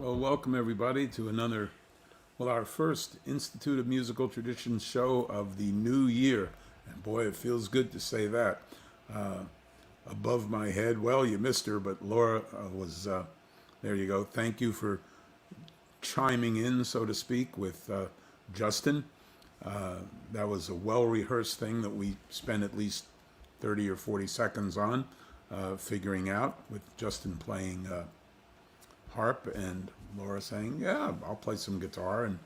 Well, welcome everybody to our first Institute of Musical Traditions show of the new year. And boy, it feels good to say that. Above my head, well, you missed her, but Laura there you go. Thank you for chiming in, so to speak, with Justin. That was a well-rehearsed thing that we spent at least 30 or 40 seconds on figuring out, with Justin playing harp and Laura saying, yeah, I'll play some guitar. And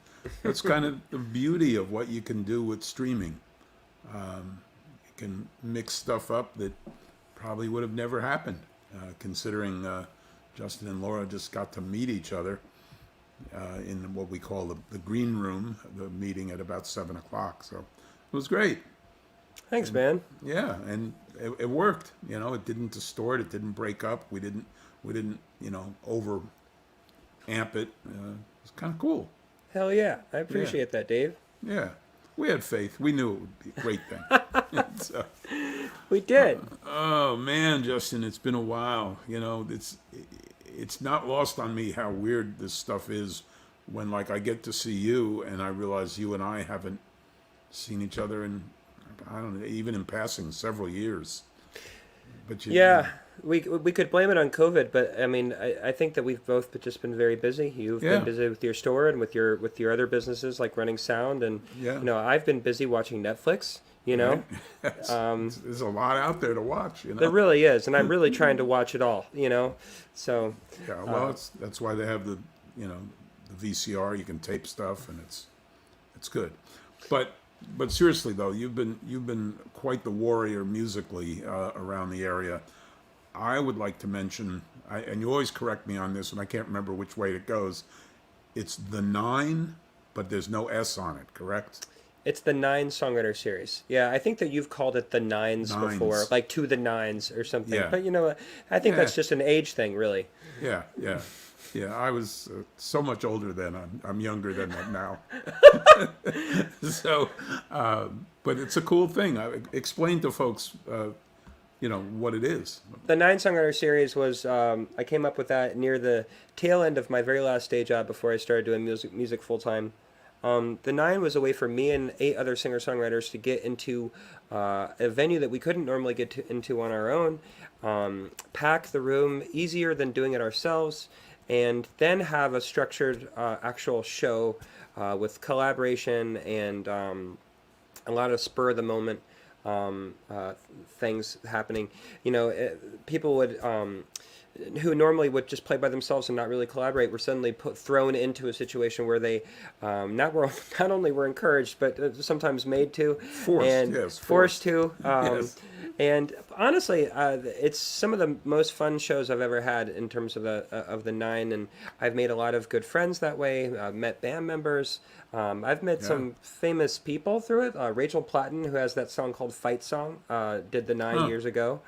that's kind of the beauty of what you can do with streaming. You can mix stuff up that probably would have never happened, considering Justin and Laura just got to meet each other in what we call the green room, the meeting at about 7 o'clock. So it was great. Thanks, man. Yeah, and it worked. You know, it didn't distort. It didn't break up. We didn't, over amp it. It's kind of cool. Hell yeah. I appreciate that, Dave. Yeah. We had faith. We knew it would be a great thing. So, we did. Oh, man, Justin, it's been a while. You know, it's not lost on me how weird this stuff is when, like, I get to see you and I realize you and I haven't seen each other in, I don't know, even in passing several years. But we could blame it on COVID, but I mean, I think that we've both just been very busy. You've been busy with your store and with your other businesses like running sound, and I've been busy watching Netflix. Right. There's a lot out there to watch. There really is, and I'm really trying to watch it all. So yeah, well, that's why they have the VCR. You can tape stuff, and it's good. But seriously though, you've been quite the warrior musically around the area. I would like to mention, and you always correct me on this, and I can't remember which way it goes. It's the 9, but there's no S on it, correct? It's the 9 songwriter series. Yeah, I think that you've called it the Nines before, like To the Nines or something. Yeah. But I think that's just an age thing, really. Yeah. I was so much older then. I'm younger than that now. So, but it's a cool thing. Explain to folks, what it is. The 9 songwriter series was, I came up with that near the tail end of my very last day job before I started doing music full time. The 9 was a way for me and 8 other singer-songwriters to get into a venue that we couldn't normally get into on our own, pack the room easier than doing it ourselves, and then have a structured actual show with collaboration and a lot of spur-of-the-moment things happening. People would who normally would just play by themselves and not really collaborate were suddenly thrown into a situation where they not only were encouraged but sometimes made to, forced to. Yes. And honestly, it's some of the most fun shows I've ever had in terms of the 9, and I've made a lot of good friends that way. I've met band members. I've met some famous people through it. Rachel Platten, who has that song called Fight Song, did the 9 years ago.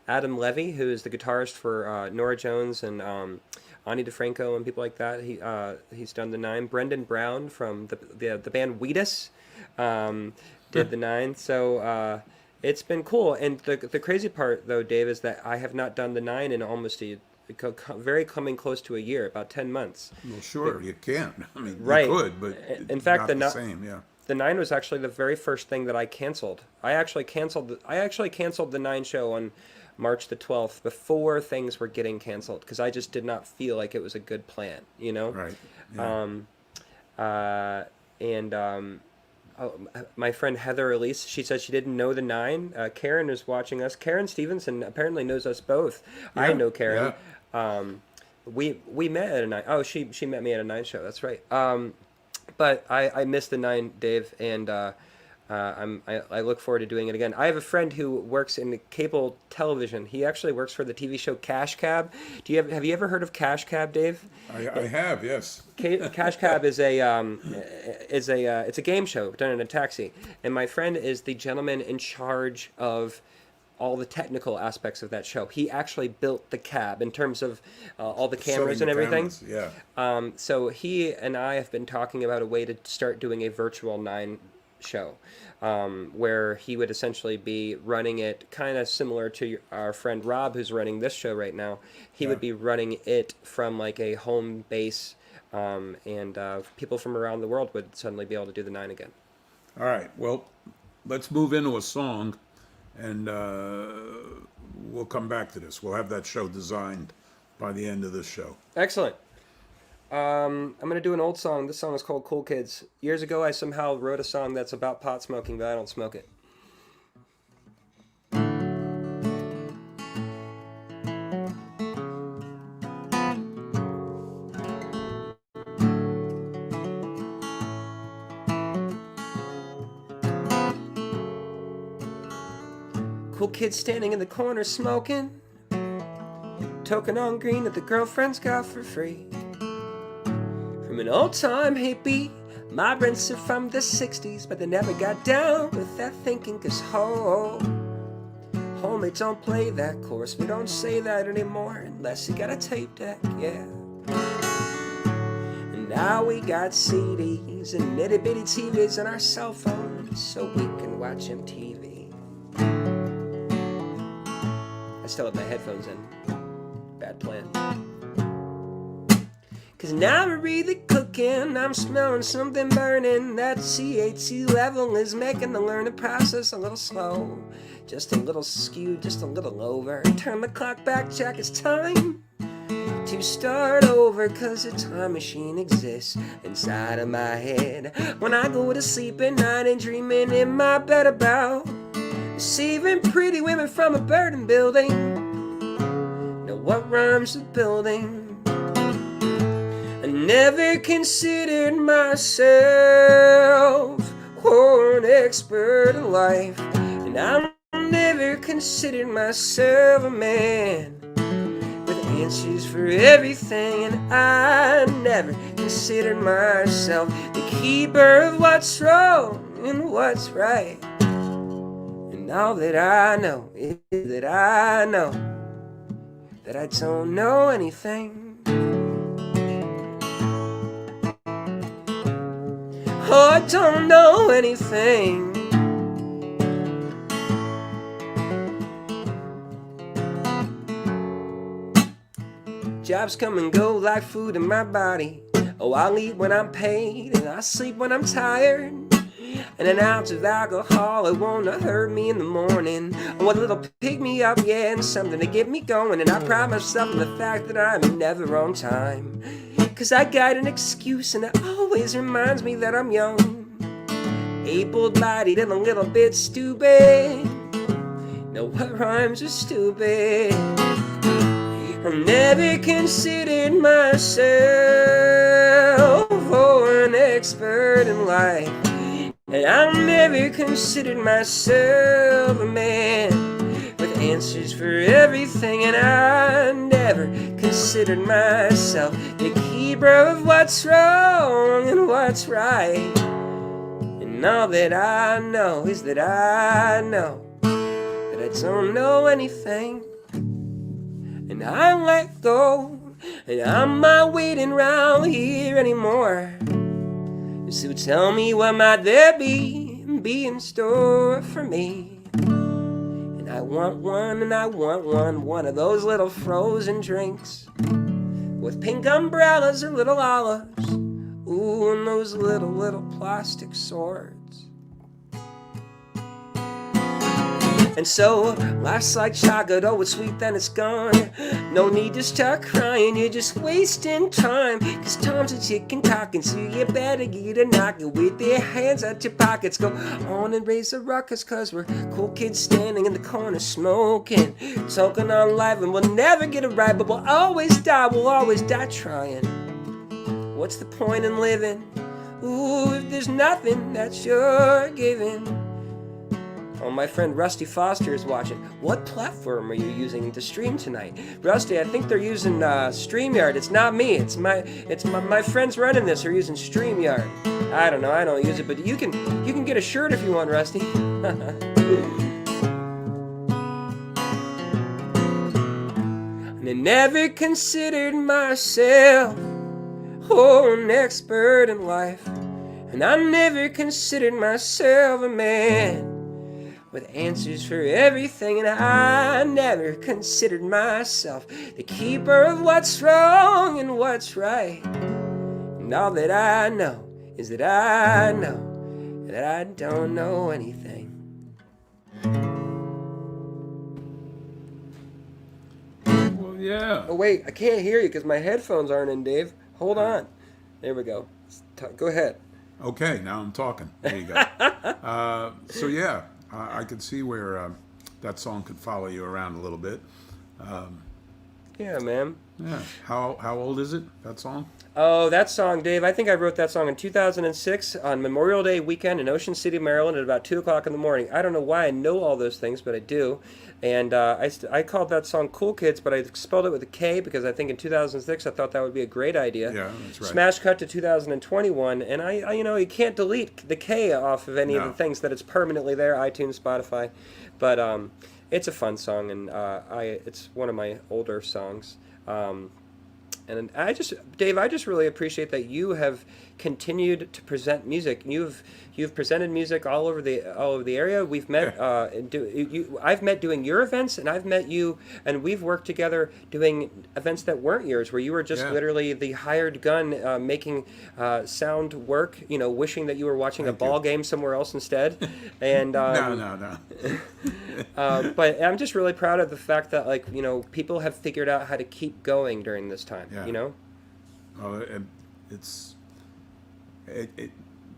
Adam Levy, who is the guitarist for Norah Jones and Ani DeFranco and people like that, he's done the 9. Brendan Brown from the band Wheatus did the 9. So it's been cool. And the crazy part, though, Dave, is that I have not done the 9 in almost coming close to a year, about 10 months. Well, sure, you can't. I mean, right. You could, but in fact, not the same, yeah. The 9 was actually the very first thing that I canceled. I actually canceled the 9 show on March the 12th before things were getting canceled because I just did not feel like it was a good plan, Right. Yeah. My friend Heather Elise, she said she didn't know the 9. Karen is watching us. Karen Stevenson apparently knows us both. Yeah, I know Karen. Yeah. We met at a 9. Oh, she met me at a 9 show. That's right. But I missed the 9, Dave, and I look forward to doing it again. I have a friend who works in cable television. He actually works for the TV show Cash Cab. Have you ever heard of Cash Cab, Dave? I have, yes. Cash Cab is it's a game show done in a taxi, and my friend is the gentleman in charge of all the technical aspects of that show. He actually built the cab in terms of all the cameras and everything. Cameras, yeah. So he and I have been talking about a way to start doing a virtual 9 show, where he would essentially be running it kind of similar to our friend Rob, who's running this show right now. He would be running it from like a home base, and people from around the world would suddenly be able to do the 9 again. All right. Well, let's move into a song, and we'll come back to this. We'll have that show designed by the end of this show. Excellent. I'm going to do an old song. This song is called Cool Kids. Years ago, I somehow wrote a song that's about pot smoking, but I don't smoke it. Cool kids standing in the corner smoking, token on green that the girlfriends got for free. From an old-time hippie, my rents are from the 60s, but they never got down with that thinking, cause homie, don't play that chorus. We don't say that anymore unless you got a tape deck, yeah. And now we got CDs and itty-bitty TVs on our cell phones so we can watch MTV. I still have my headphones in. Bad plan. Cause now we're really cooking, I'm smelling something burning. That THC level is making the learning process a little slow. Just a little skewed, just a little over. Turn the clock back, Jack, it's time to start over. Cause a time machine exists inside of my head when I go to sleep at night and dreaming in my bed about receiving pretty women from a burning building. Now what rhymes with building? I never considered myself an expert in life, and I never considered myself a man with answers for everything, and I never considered myself the keeper of what's wrong and what's right. And all that I know is that I know that I don't know anything. Oh, I don't know anything. Jobs come and go like food in my body. Oh, I'll eat when I'm paid and I sleep when I'm tired. And an ounce of alcohol, it won't hurt me in the morning. Oh, a little pick me up, yeah, and something to get me going. And I pride myself on the fact that I'm never on time. Cause I got an excuse and it always reminds me that I'm young, able-bodied and a little bit stupid. Now what rhymes are stupid? I never considered myself an expert in life, and I never considered myself a man with answers for everything, and I never considered myself the keeper of what's wrong and what's right. And all that I know is that I know that I don't know anything, and I let go, and I'm not waiting around here anymore. So tell me, what might there be in store for me? And I want one of those little frozen drinks with pink umbrellas or little olives. Ooh, and those little plastic swords. And so, life's like chocolate, oh, it's sweet, then it's gone. No need to start crying, you're just wasting time. Cause time's a chicken talking, so you better get a knocking with your hands out your pockets. Go on and raise a ruckus, cause we're cool kids standing in the corner smoking, talking on life, and we'll never get it right, but we'll always die trying. What's the point in living? Ooh, if there's nothing that you're giving. Oh, my friend Rusty Foster is watching. What platform are you using to stream tonight? Rusty, I think they're using StreamYard. It's not me. It's my friends running this are using StreamYard. I don't know. I don't use it, but you can get a shirt if you want, Rusty. And I never considered myself an expert in life, And I never considered myself a man with answers for everything, and I never considered myself the keeper of what's wrong and what's right. And all that I know is that I know that I don't know anything. Well, yeah. Oh wait, I can't hear you because my headphones aren't in, Dave. Hold on. There we go. Go ahead. Okay, now I'm talking. There you go. So yeah, I could see where that song could follow you around a little bit. Yeah, man. Yeah. How old is it, that song? Oh, that song, Dave. I think I wrote that song in 2006 on Memorial Day weekend in Ocean City, Maryland at about 2 o'clock in the morning. I don't know why I know all those things, but I do. And I called that song Cool Kids, but I spelled it with a K because I think in 2006 I thought that would be a great idea. Yeah, that's right. Smash cut to 2021, and I you can't delete the K off of any of the things that it's permanently there, iTunes, Spotify. But it's a fun song, and it's one of my older songs. And Dave, I just really appreciate that you have continued to present music. You've presented music all over the area. We've met. I've met doing your events, and I've met you, and we've worked together doing events that weren't yours, where you were just literally the hired gun, making sound work. Wishing that you were watching a ball game somewhere else instead. And No. but I'm just really proud of the fact that people have figured out how to keep going during this time. Yeah. Well, it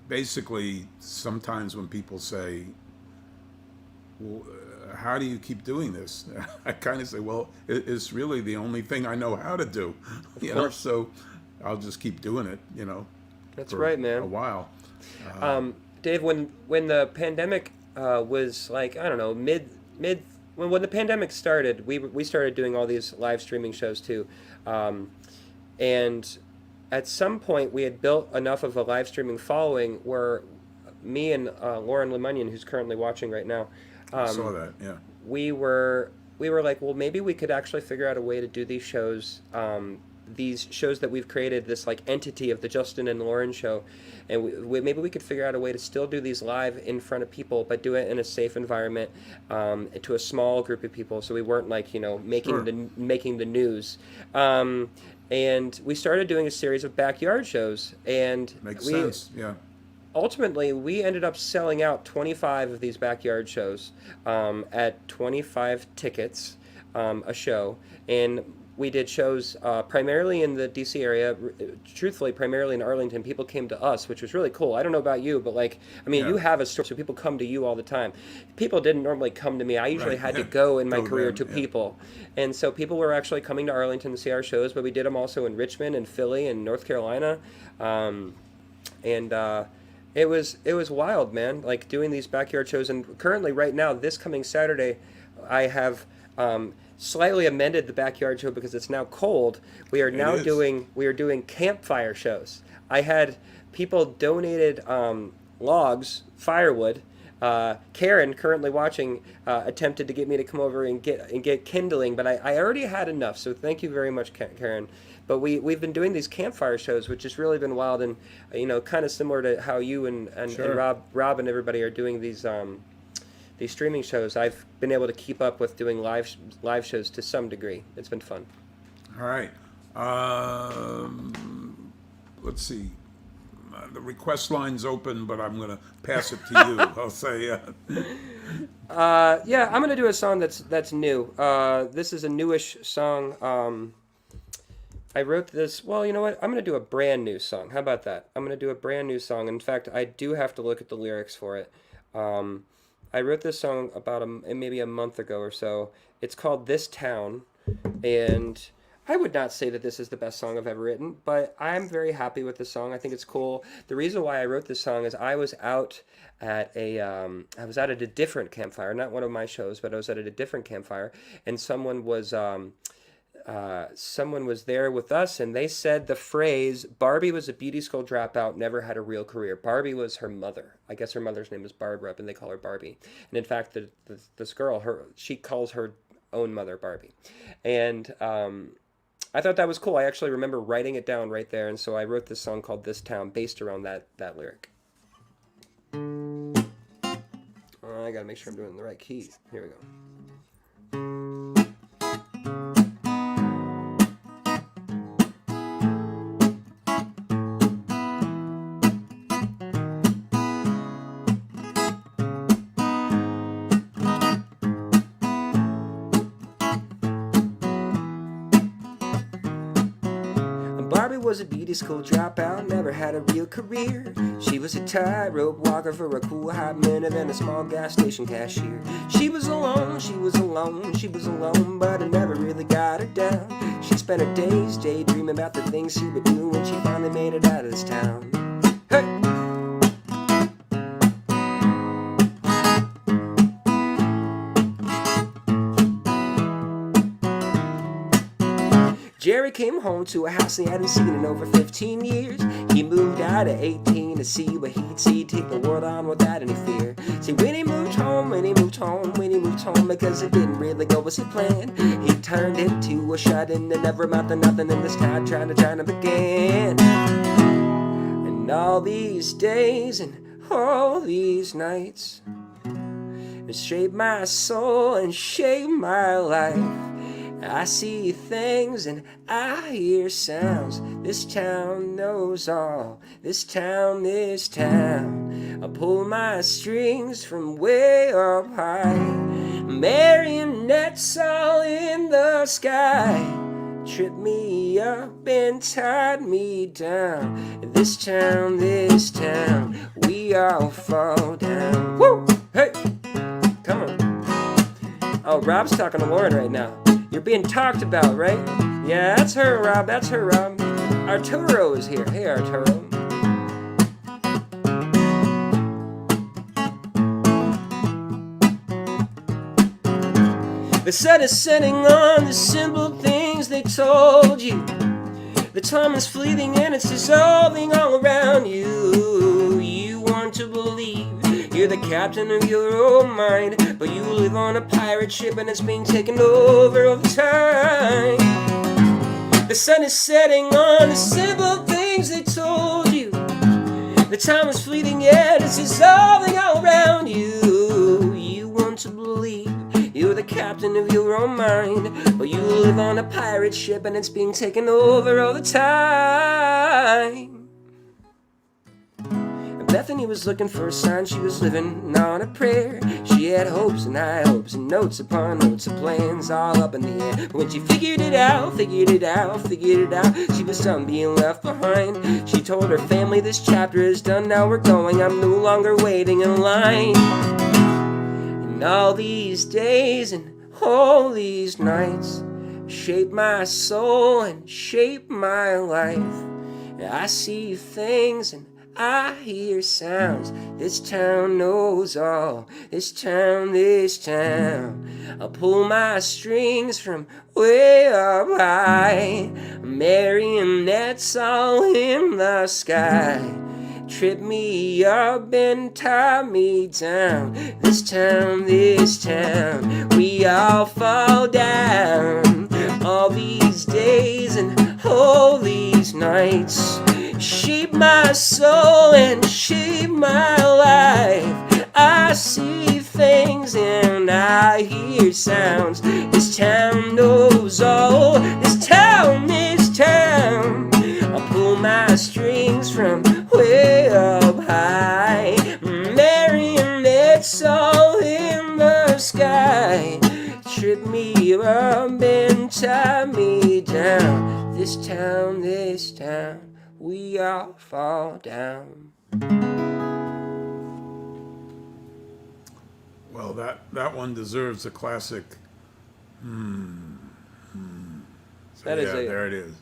basically, sometimes when people say, well, how do you keep doing this? I kind of say, well, it's really the only thing I know how to do. So I'll just keep doing it. That's for right, man. a while. Dave, when the pandemic was like, I don't know, mid when the pandemic started, we started doing all these live streaming shows too, and at some point we had built enough of a live streaming following where me and Lauren Lemunion, who's currently watching right now, I saw that. Yeah. we were like, well, maybe we could actually figure out a way to do these shows that we've created, this like entity of the Justin and Lauren show, and maybe we could figure out a way to still do these live in front of people, but do it in a safe environment, to a small group of people, so we weren't like making the news. And we started doing a series of backyard shows, and Makes sense. Yeah. Ultimately, we ended up selling out 25 of these backyard shows at 25 tickets a show, and we did shows primarily in the DC area. Truthfully, primarily in Arlington. People came to us, which was really cool. I don't know about you, but you have a store, so people come to you all the time. People didn't normally come to me. I usually had to go in my career to people. And so people were actually coming to Arlington to see our shows, but we did them also in Richmond and Philly and North Carolina. It was wild, man, like doing these backyard shows. And currently, right now, this coming Saturday, I have slightly amended the backyard show because it's now cold. We are doing campfire shows. I had people donated logs, firewood. Karen, currently watching, attempted to get me to come over and get kindling, but I already had enough. So thank you very much, Karen. But we've been doing these campfire shows, which has really been wild, and kind of similar to how you and Rob and everybody are doing these streaming shows. I've been able to keep up with doing live shows to some degree. It's been fun. All right. Let's see. The request line's open, but I'm going to pass it to you. I'll say, yeah, I'm going to do a song that's new. This is a newish song. I wrote this. Well, you know what? I'm going to do a brand new song. How about that? I'm going to do a brand new song. In fact, I do have to look at the lyrics for it. I wrote this song about maybe a month ago or so. It's called This Town, and I would not say that this is the best song I've ever written, but I'm very happy with the song. I think it's cool. The reason why I wrote this song is I was out at a different campfire, not one of my shows, but I was at a different campfire, and someone was there with us, and they said the phrase, Barbie was a beauty school dropout, never had a real career. Barbie was her mother. I guess her mother's name is Barbara, and they call her Barbie. And in fact, this girl, she calls her own mother Barbie. And I thought that was cool. I actually remember writing it down right there, and so I wrote this song called This Town, based around that lyric. I gotta make sure I'm doing it in the right key. Here we go. Barbie was a beauty school dropout, never had a real career. She was a tightrope walker for a cool hot minute and a small gas station cashier. She was alone, she was alone, she was alone, but it never really got her down. She spent her days daydreaming about the things she would do when she finally made it out of this town. Hey! Jerry came home to a house he hadn't seen in over 15 years. He moved out at 18 to see what he'd see, take the world on without any fear. See, when he moved home, because it didn't really go as he planned, he turned into a shut-in that never amounted to nothing in this town trying to begin. And all these days and all these nights it shaped my soul and shaped my life. I see things and I hear sounds. This town knows all. This town. I pull my strings from way up high. Marionettes all in the sky. Trip me up and tied me down. This town. We all fall down. Woo! Hey! Come on. Oh, Rob's talking to Lauren right now. You're being talked about, right? Yeah, that's her, Rob. That's her, Rob. Arturo is here. Hey, Arturo. The sun is setting on the simple things they told you. The time is fleeting and it's dissolving all around you. You want to believe you're the captain of your own mind, but you live on a pirate ship and it's being taken over time. The sun is setting on the simple things they told you. The time is fleeting yet it's dissolving all around you. You want to believe you're the captain of your own mind, but you live on a pirate ship and it's being taken over all the time. Bethany was looking for a sign, she was living on a prayer. She had hopes and high hopes and notes upon notes of plans all up in the air. But when she figured it out, she was done being left behind. She told her family, this chapter is done, now we're going, I'm no longer waiting in line. And all these days and all these nights shape my soul and shape my life. I see things and I hear sounds. This town knows all. This town. I pull my strings from way up high. Marionettes all in the sky. Trip me up and tie me down. This town. We all fall down. All these days and all these nights shape my soul and shape my life. I see things and I hear sounds. This town knows all. This town. I pull my strings from way up high. Marionettes all in the sky. Trip me up and tie me down. This town. We all fall down. Well, that one deserves a classic. So That is there it is.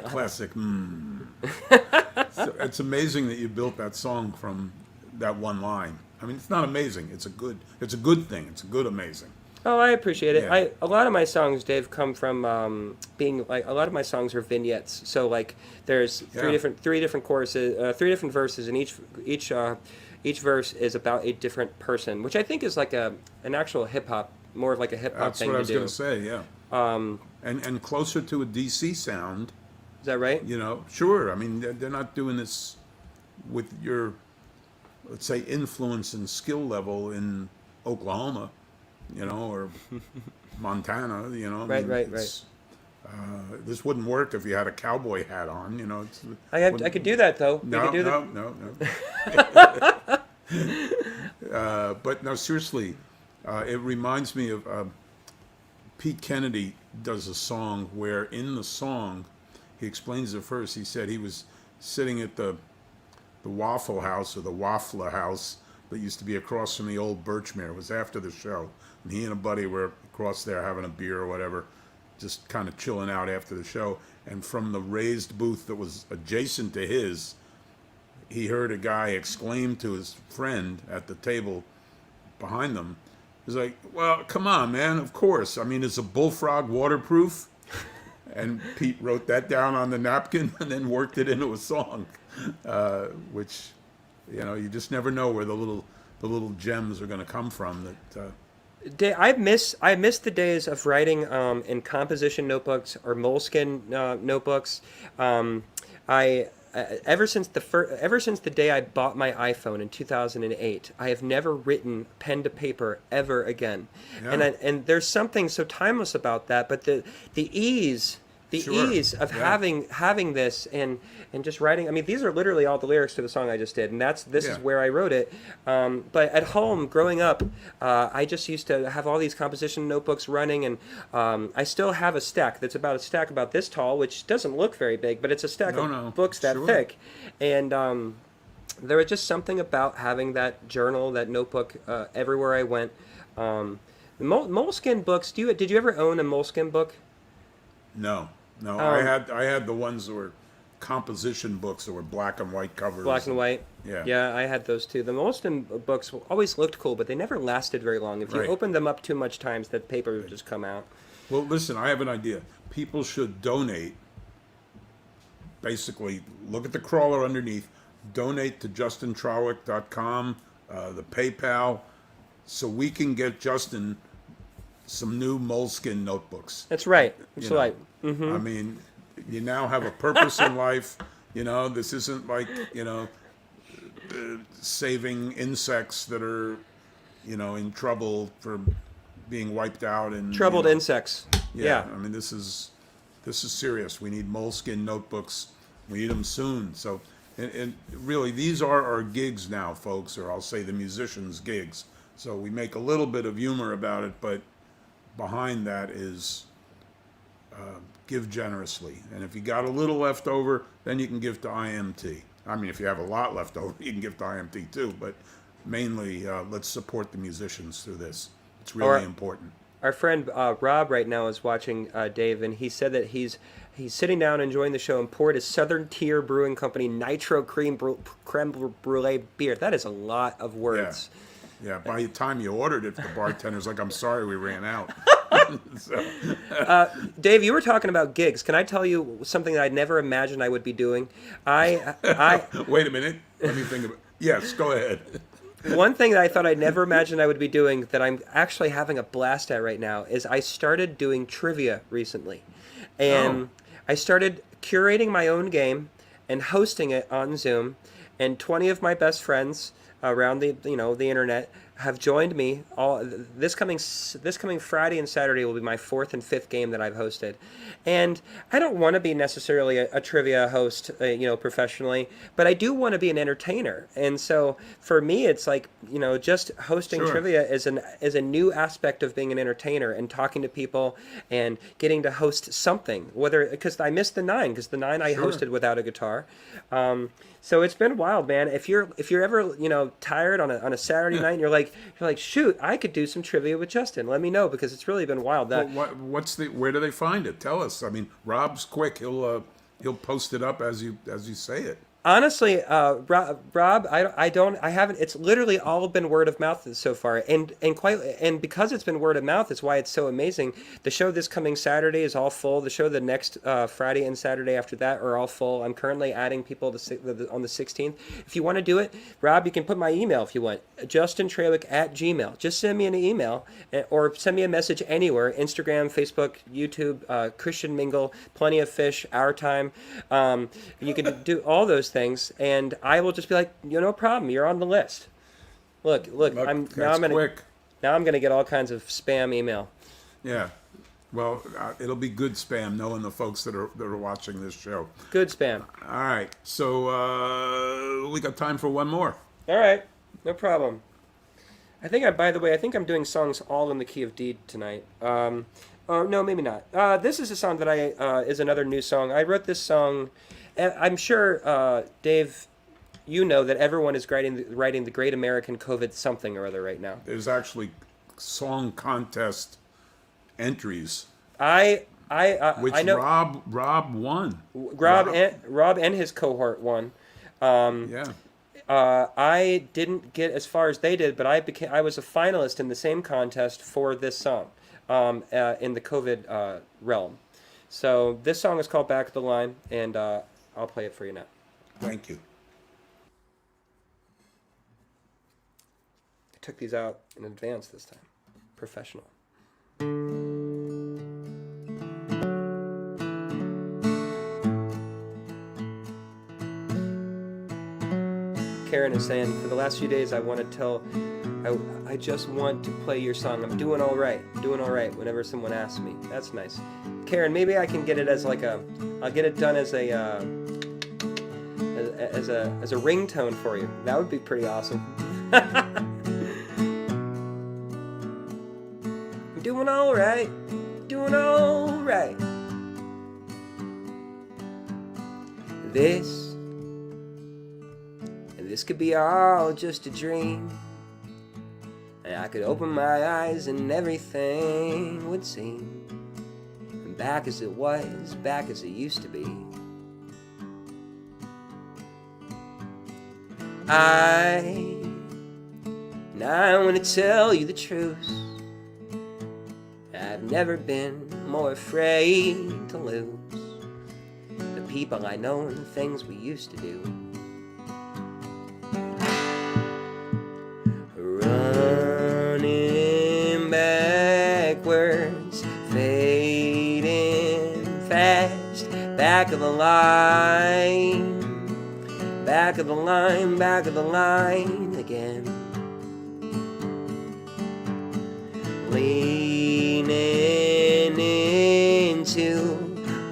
Classic. So it's amazing that you built that song from that one line. I mean, it's not amazing. It's a good thing. It's a good amazing. Oh, I appreciate it. Yeah. A lot of my songs, Dave, come from being like a lot of my songs are vignettes. So like there's three different choruses, three different verses, and each verse is about a different person, which I think is like an actual hip hop, more of like a hip hop thing to do. That's what I was going to say. Yeah. And closer to a DC sound. Is that right? You know, sure. I mean, they're not doing this with your, let's say, influence and skill level in Oklahoma, or Montana, I Right, mean, right, right. This wouldn't work if you had a cowboy hat on, I could do that though. We No, could do no, no, no. But no, seriously, it reminds me of Pete Kennedy does a song where in the song he explains it first. He said he was sitting at the Waffle House or the Waffler House that used to be across from the old Birchmere. It was after the show, and he and a buddy were across there having a beer or whatever, just kind of chilling out after the show. And from the raised booth that was adjacent to his, he heard a guy exclaim to his friend at the table behind them. He's like, "Well, come on, man, of course. I mean, is a bullfrog waterproof?" And Pete wrote that down on the napkin and then worked it into a song, which, you just never know where the little gems are going to come from. That I miss the days of writing in composition notebooks or Moleskine notebooks. Ever since the day I bought my iPhone in 2008, I have never written pen to paper ever again. Yeah. And there's something so timeless about that. But the ease Sure. of Yeah. having this and just writing. I mean, these are literally all the lyrics to the song I just did, and this is Yeah. where I wrote it. But at home, growing up, I just used to have all these composition notebooks running, and I still have a stack that's about a stack about this tall, which doesn't look very big, but it's a stack of books that Sure. thick. And there was just something about having that journal, that notebook, everywhere I went. Moleskine books. Did you ever own a Moleskine book? No. I had the ones that were composition books that were black and white covers. Black and white. Yeah. Yeah, I had those too. The Moleskine books always looked cool, but they never lasted very long. If you Right. opened them up too much times, that paper would just come out. Well, listen, I have an idea. People should donate. Basically, look at the crawler underneath. Donate to justintrawick.com, the PayPal, so we can get Justin some new Moleskine notebooks. That's right. That's You know, right. I mean, you now have a purpose in life. This isn't like, saving insects that are, in trouble for being wiped out. And Troubled insects. Yeah. I mean, this is serious. We need Moleskine notebooks. We need them soon. So, and really, these are our gigs now, folks, or I'll say the musicians' gigs. So we make a little bit of humor about it, but behind that is give generously. And if you got a little left over, then you can give to IMT. I mean, if you have a lot left over, you can give to IMT too. But mainly, let's support the musicians through this. It's really important. Our friend Rob right now is watching Dave, and he said that he's sitting down enjoying the show and poured his Southern Tier Brewing Company Nitro Creme Brulee beer. That is a lot of words. Yeah, by the time you ordered it, the bartender's like, "I'm sorry, we ran out." So. Dave, you were talking about gigs. Can I tell you something that I never imagined I would be doing? I Wait a minute. Let me think about. Yes, go ahead. One thing that I thought I'd never imagined I would be doing that I'm actually having a blast at right now is I started doing trivia recently. And I started curating my own game and hosting it on Zoom. And 20 of my best friends around the internet have joined me. All this coming Friday and Saturday will be my 4th and 5th game that I've hosted, and I don't want to be necessarily a trivia host, professionally, but I do want to be an entertainer. And so for me, it's like just hosting Sure. trivia is a new aspect of being an entertainer and talking to people and getting to host something. Because I missed the 9, because the 9 I Sure. hosted without a guitar. So it's been wild, man. If you're ever tired on a Saturday night and you're like shoot, I could do some trivia with Justin. Let me know, because it's really been wild. Well, where do they find it? Tell us. I mean, Rob's quick. He'll post it up as you say it. Honestly, Rob, I haven't. It's literally all been word of mouth so far, and because it's been word of mouth, it's why it's so amazing. The show this coming Saturday is all full. The show the next Friday and Saturday after that are all full. I'm currently adding people on the 16th. If you want to do it, Rob, you can put my email if you want. JustinTrawick@gmail. Just send me an email or send me a message anywhere. Instagram, Facebook, YouTube, Christian Mingle, Plenty of Fish, Our Time. You can do all those things, and I will just be like, no problem, you're on the list. Look, I'm quick. Now I'm going to get all kinds of spam email. Yeah. Well, it'll be good spam knowing the folks that are watching this show. Good spam. All right. So we got time for one more. All right. No problem. By the way, I think I'm doing songs all in the key of D tonight. Oh, no, maybe not. This is a song that is another new song. I wrote this song. I'm sure, Dave, you know that everyone is writing the Great American COVID something or other right now. There's actually song contest entries, which I know Rob won. Rob and his cohort won. Yeah. I didn't get as far as they did, but I was a finalist in the same contest for this song in the COVID realm. So this song is called Back of the Line, and I'll play it for you now. Thank you. I took these out in advance this time. Professional. Karen is saying, for the last few days, I just want to play your song. I'm doing all right whenever someone asks me. That's nice. Karen, maybe I can get it as I'll get it done as a ringtone for you. That would be pretty awesome. I'm doing all right. This could be all just a dream. And I could open my eyes and everything would seem back as it was, back as it used to be. I want to tell you the truth. I've never been more afraid to lose the people I know and the things we used to do. Running backwards, fading fast, back of the line, back of the line, back of the line again. Leaning into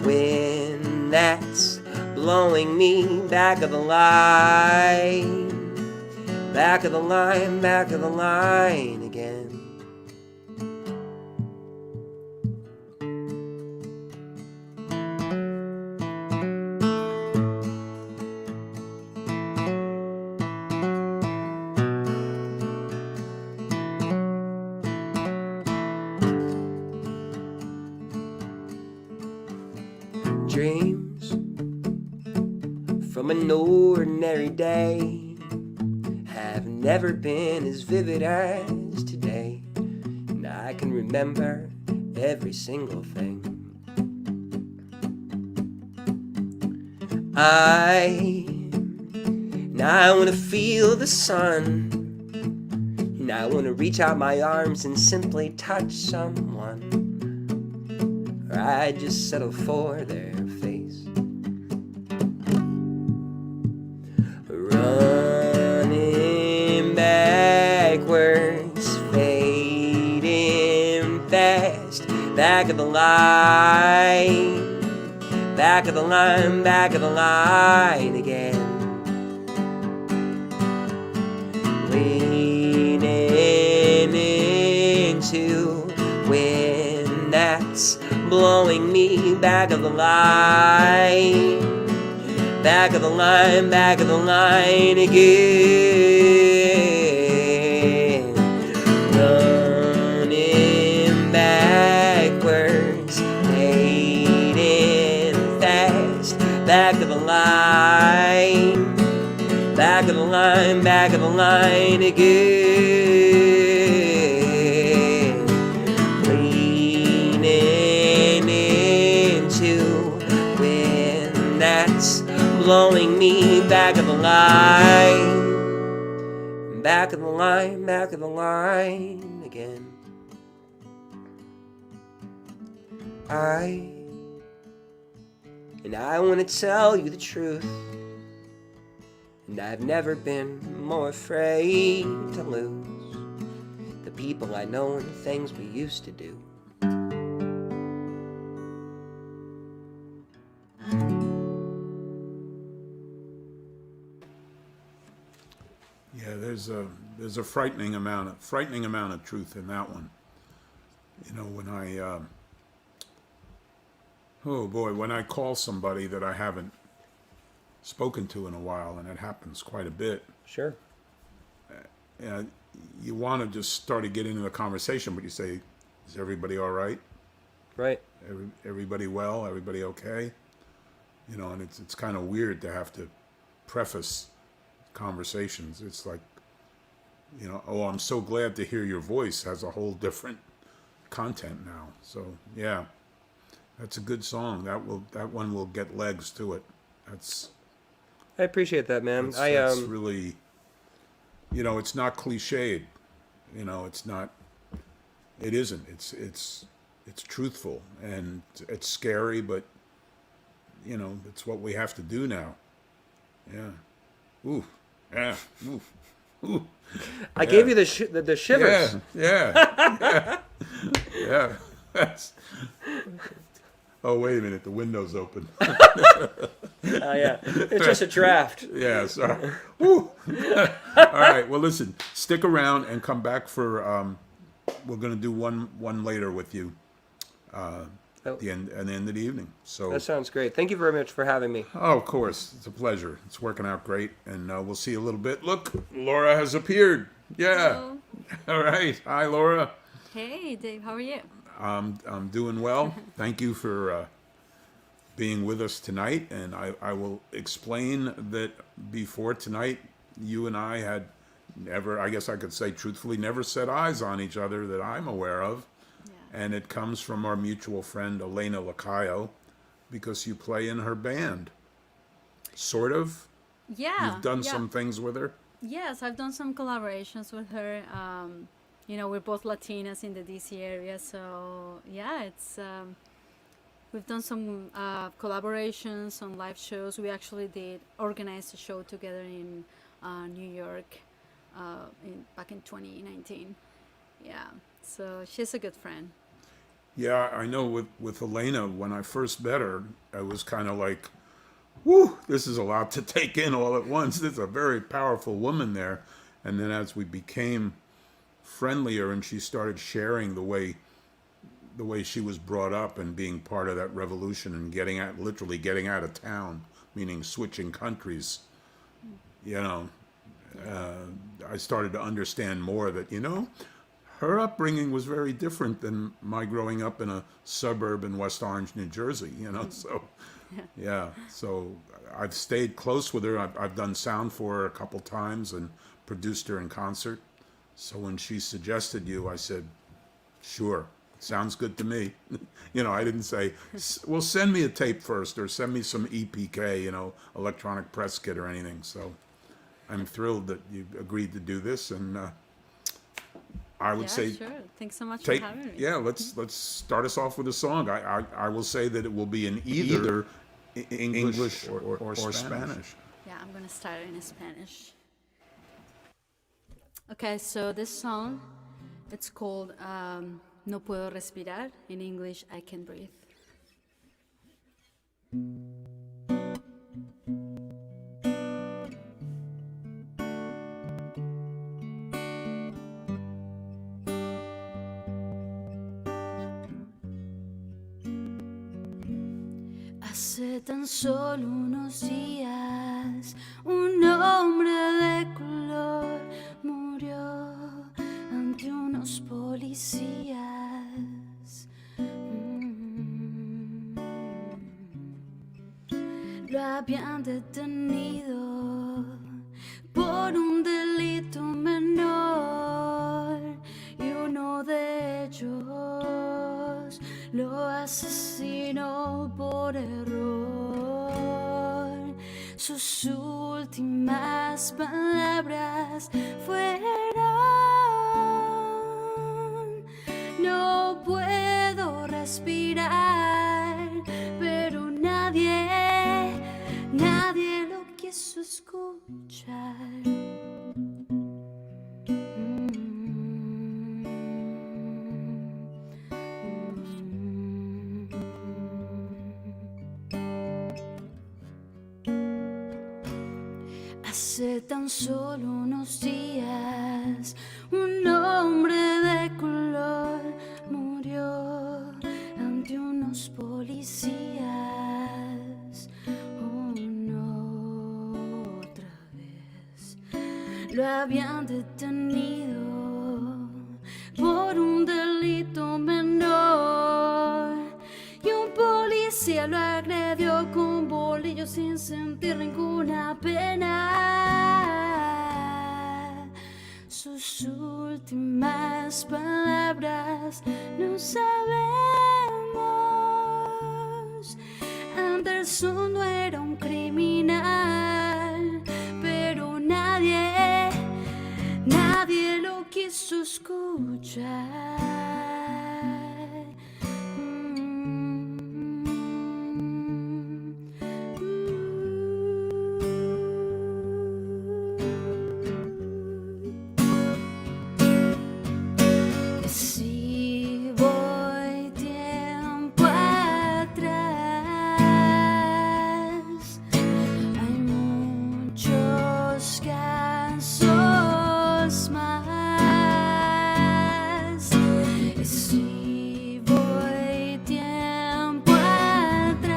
wind that's blowing me back of the line, back of the line, back of the line again. Dreams from an ordinary day have never been as vivid as today, and I can remember every single thing. I want to feel the sun, and I want to reach out my arms and simply touch someone, or I just settle for their face. Running backwards, fading fast, back of the line, back of the line, back of the line again. Leaning into wind that's blowing me back of the line, back of the line, back of the line again. Running backwards, fading fast, back of the line, back of the line, back of the line again. Leaning into wind that's blowing me back of the line, back of the line, back of the line again. I want to tell you the truth, and I've never been more afraid to lose the people I know and the things we used to do. Yeah, there's a frightening amount of truth in that one. You know, when when I call somebody that I haven't spoken to in a while, and it happens quite a bit, Sure. you want to just start to get into the conversation, but you say, "Is everybody all right? Right. Everybody well? Everybody okay?" You know, and it's kind of weird to have to preface conversations. It's like, you know, "Oh, I'm so glad to hear your voice," has a whole different content now. So yeah, that's a good song. That one will get legs to it. I appreciate that, man. That's really, you know, it's not cliched. You know, it's not. It isn't. It's truthful, and it's scary, but you know, it's what we have to do now. Yeah. Ooh. Yeah. Ooh. Ooh. I gave you the shivers. Yeah. Yeah. That's. Oh, wait a minute. The window's open. Yeah. It's just a draft. Yeah, sorry. Woo. All right. Well, listen. Stick around and come back for. We're going to do one later with you. At the end of the evening. So That sounds great. Thank you very much for having me. Oh, of course. It's a pleasure. It's working out great, and we'll see you a little bit. Look, Laura has appeared. Yeah. Hello. All right. Hi, Laura. Hey, Dave, how are you? I'm doing well. Thank you for being with us tonight, and I will explain that before tonight, you and I had never, I guess I could say truthfully, never set eyes on each other that I'm aware of. Yeah. And it comes from our mutual friend, Elena Lacayo, because you play in her band. Sort of? Yeah. You've done yeah. some things with her? Yes, I've done some collaborations with her. You know, we're both Latinas in the DC area, so yeah, it's we've done some collaborations, some live shows. We actually did organize a show together in New York back in 2019. Yeah, so she's a good friend. Yeah, I know with Elena, when I first met her, I was kind of like, whew, this is a lot to take in all at once. There's a very powerful woman there. And then as we became friendlier and she started sharing the way she was brought up and being part of that revolution and literally getting out of town, meaning switching countries, you know, I started to understand more that, you know, her upbringing was very different than my growing up in a suburb in West Orange, New Jersey, you know, so yeah, so I've stayed close with her. I've done sound for her a couple times and produced her in concert. So when she suggested you, I said, sure, sounds good to me. You know, I didn't say, well, send me a tape first or send me some EPK, you know, electronic press kit or anything. So I'm thrilled that you agreed to do this, and I would say, sure. Thanks so much for having me. yeah, let's start us off with a song. I will say that it will be in either English or Spanish. Yeah, I'm gonna start in Spanish. Okay, so this song, it's called No Puedo Respirar. In English, I Can Breathe. Hace tan solo unos días, un hombre de color murió ante unos policías. Lo habían detenido por un delito menor y uno de ellos lo asesinó por error. Sus últimas palabras fueron: no puedo respirar, pero nadie lo quiso escuchar. Hace tan solo unos días, un hombre de color murió ante unos policías. Oh no, otra vez lo habían detenido por un delito menor. Y un policía lo agredió con bolillos sin sentir ninguna pena. Sus últimas palabras no sabemos. Anderson no era un criminal, pero nadie lo quiso escuchar. Si voy tiempo atrás, hay muchos casos más. Si voy tiempo atrás,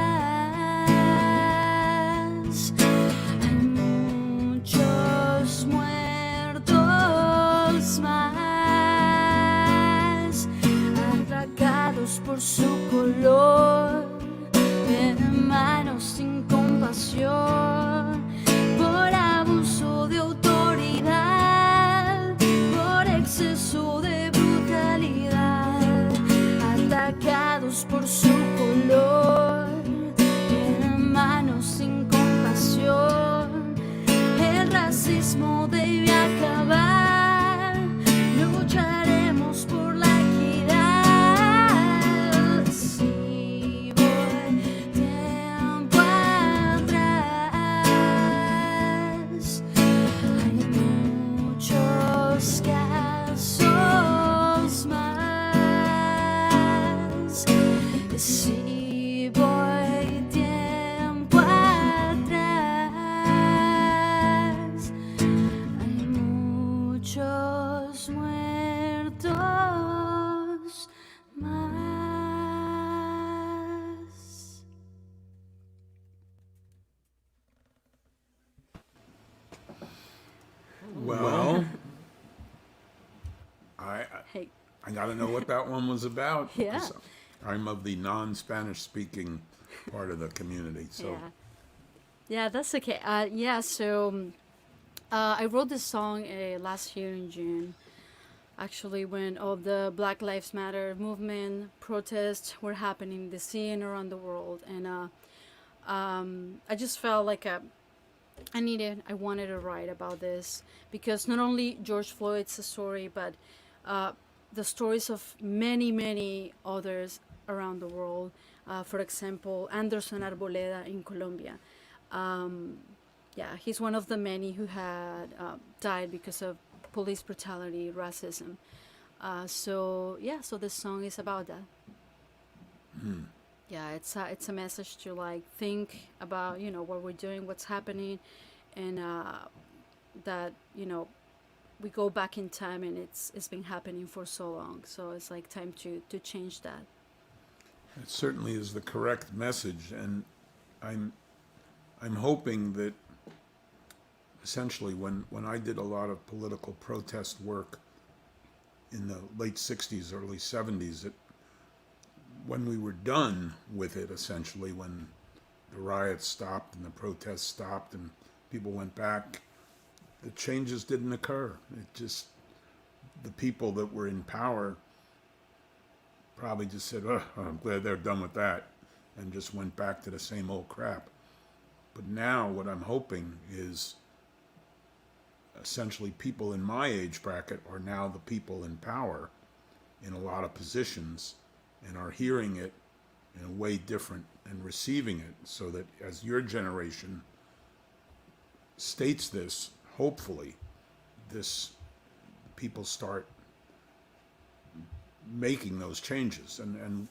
hay muchos muertos más, atracados por su color, en manos sin compasión, por abuso de autoridad, por exceso de brutalidad, atacados por su color, en manos sin compasión. El racismo debe acabar, lucharemos por la equidad. Si voy tiempo atrás, hay muchos casos más. Si voy tiempo atrás, hay muchos muertos más. Well, I Hey, I got to know what that one was about. Yeah. 'Cause I'm of the non-Spanish speaking part of the community, so yeah, that's okay. I wrote this song last year in June, actually, when all the Black Lives Matter movement protests were happening in the city and around the world, and I just felt like I wanted to write about this, because not only George Floyd's a story, but the stories of many others around the world. For example, Anderson Arboleda in Colombia. He's one of the many who had died because of police brutality, racism. So this song is about that. Yeah, it's a message to like think about what we're doing, what's happening, and that we go back in time, and it's been happening for so long. So it's like time to change that. it certainly is the correct message, and I'm hoping that essentially when I did a lot of political protest work in the late 60s, early 70s, when we were done with it, essentially, when the riots stopped and the protests stopped and people went back, the changes didn't occur. The people that were in power probably just said, oh, I'm glad they're done with that, and just went back to the same old crap. But now what I'm hoping is essentially people in my age bracket are now the people in power in a lot of positions, and are hearing it in a way different and receiving it, so that as your generation states this, hopefully people start making those changes. And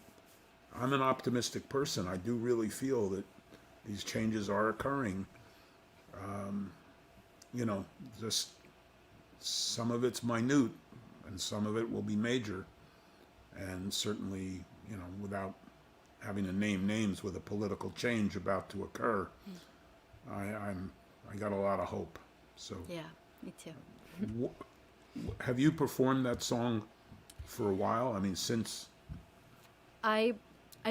I'm an optimistic person. I do really feel that these changes are occurring. you know, just some of it's minute and some of it will be major. And certainly, you know, without having to name names with a political change about to occur, I got a lot of hope. So Yeah, me too. have you performed that song for a while? I mean, since I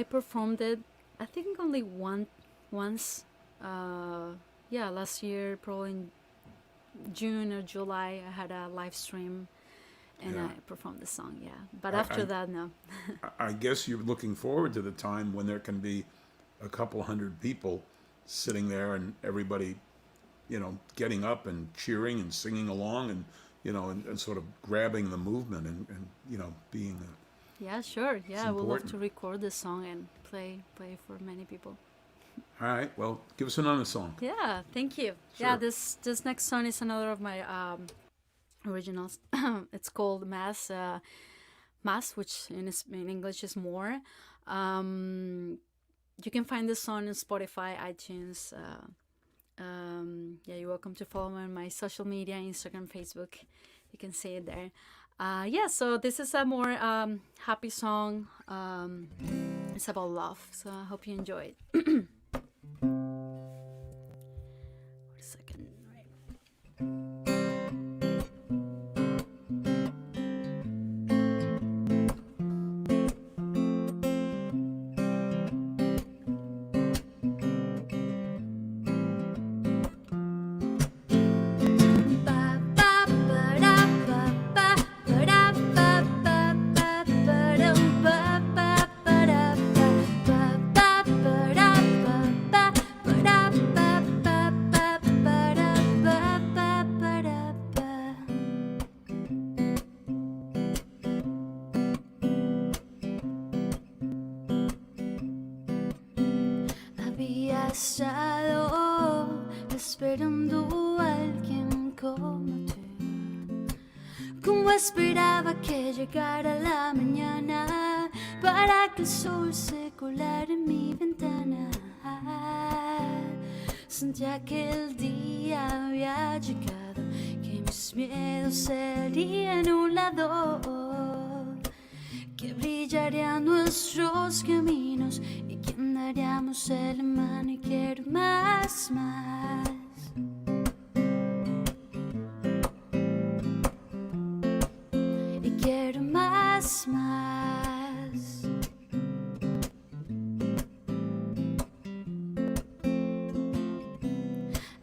performed it, I think only once. Yeah, last year, probably in June or July, I had a live stream, and Yeah. I performed the song. Yeah, but after that, no. I guess you're looking forward to the time when there can be a couple hundred people sitting there and everybody, you know, getting up and cheering and singing along and, you know, and sort of grabbing the movement and you know, being Yeah, sure. Yeah, I would love important. to record the song and play for many people. all right, well, give us another song. Yeah, thank you. Sure. Yeah, this next song is another of my originals. It's called Mass, which in English is more. You can find this song on Spotify, iTunes. Yeah, you're welcome to follow me on my social media, Instagram, Facebook. You can see it there. Yeah, so this is a more happy song. It's about love, so I hope you enjoy it. Wait a second. Había estado esperando a alguien como tú, como esperaba que llegara la mañana para que el sol se colara en mi ventana. Sentía que el día había llegado, que mis miedos serían a un lado, que brillarían nuestros caminos y que andaríamos de la mano. Y quiero más, más. Y quiero más, más.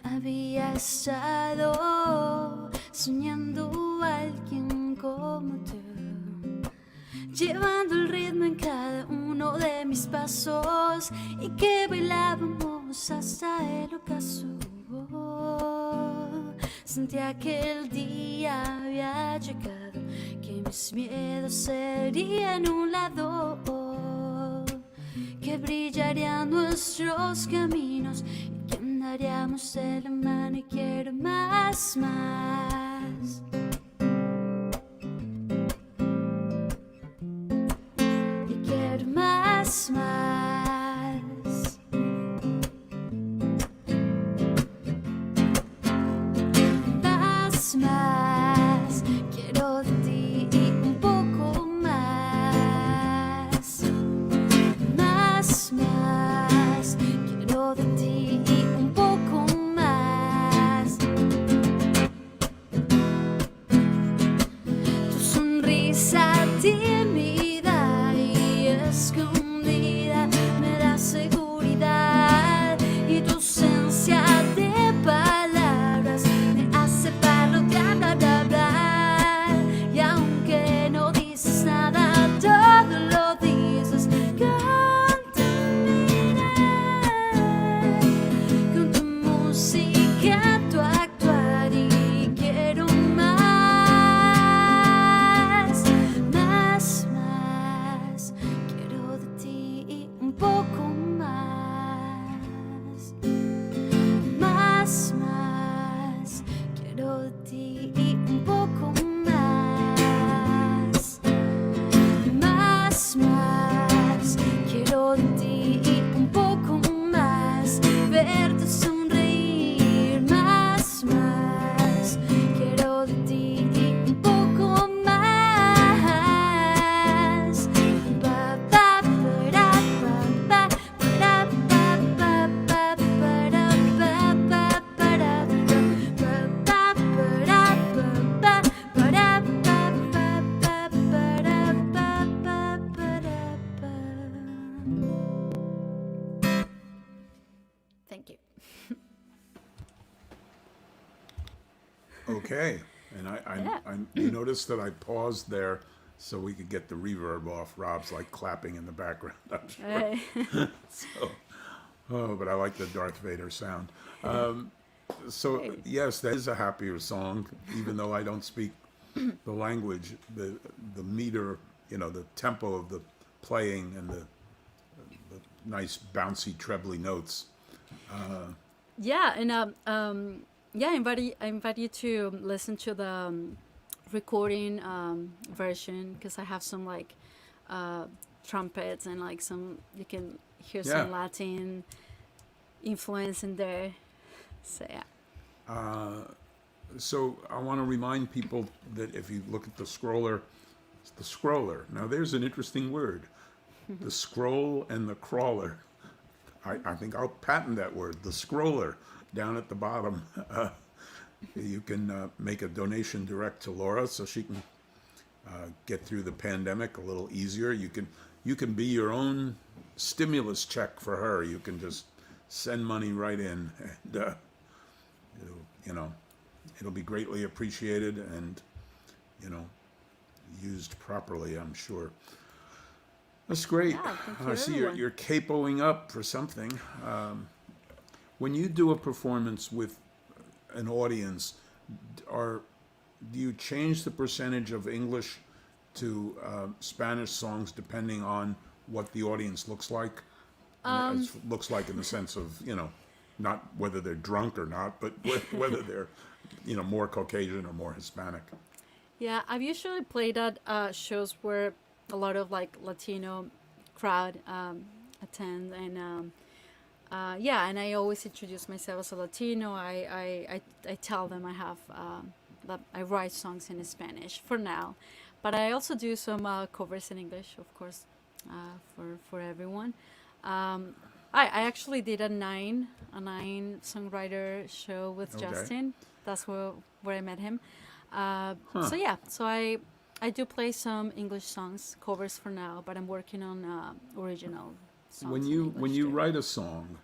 Había estado soñando a alguien como tú, llevando el ritmo en cada uno de mis pasos y que bailábamos hasta el ocaso. Sentía que el día había llegado, que mis miedos serían a un lado, que brillarían nuestros caminos y que andaríamos de la mano. Y quiero más, más. Más, más. Más, más. Quiero de ti un poco más. Más, más. Quiero de ti un poco más. Tu sonrisa tímida y escondida Okay. And Yeah. you noticed that I paused there so we could get the reverb off. Rob's like clapping in the background, I'm sure. So, oh, but I like the Darth Vader sound. So Great. yes, that is a happier song, even though I don't speak the language. The meter, the tempo of the playing and the nice bouncy trebly notes. Yeah, and yeah, I invite you to listen to the recording version because I have some like trumpets and like some you can hear some Yeah. Latin influence in there. So yeah. So I want to remind people that if you look at the scroller, it's the scroller. Now there's an interesting word, the scroll and the crawler. I think I'll patent that word, the scroller, down at the bottom. You can make a donation direct to Laura so she can get through the pandemic a little easier. You can be your own stimulus check for her. You can just send money right in, and it'll be greatly appreciated and used properly, I'm sure. That's great. Yeah, thank you, I see everyone. you're capoing up for something. When you do a performance with an audience, do you change the percentage of English to Spanish songs depending on what the audience looks like? Looks like in the sense of, not whether they're drunk or not, but whether they're, more Caucasian or more Hispanic. Yeah, I've usually played at shows where a lot of like Latino crowd attend, and yeah, and I always introduce myself as a Latino. I tell them I have that I write songs in Spanish for now, but I also do some covers in English, of course, for everyone. I actually did a nine songwriter show with Okay. Justin. That's where I met him. So yeah, so I do play some English songs covers for now, but I'm working on original songs. When in you English when you too. write a song,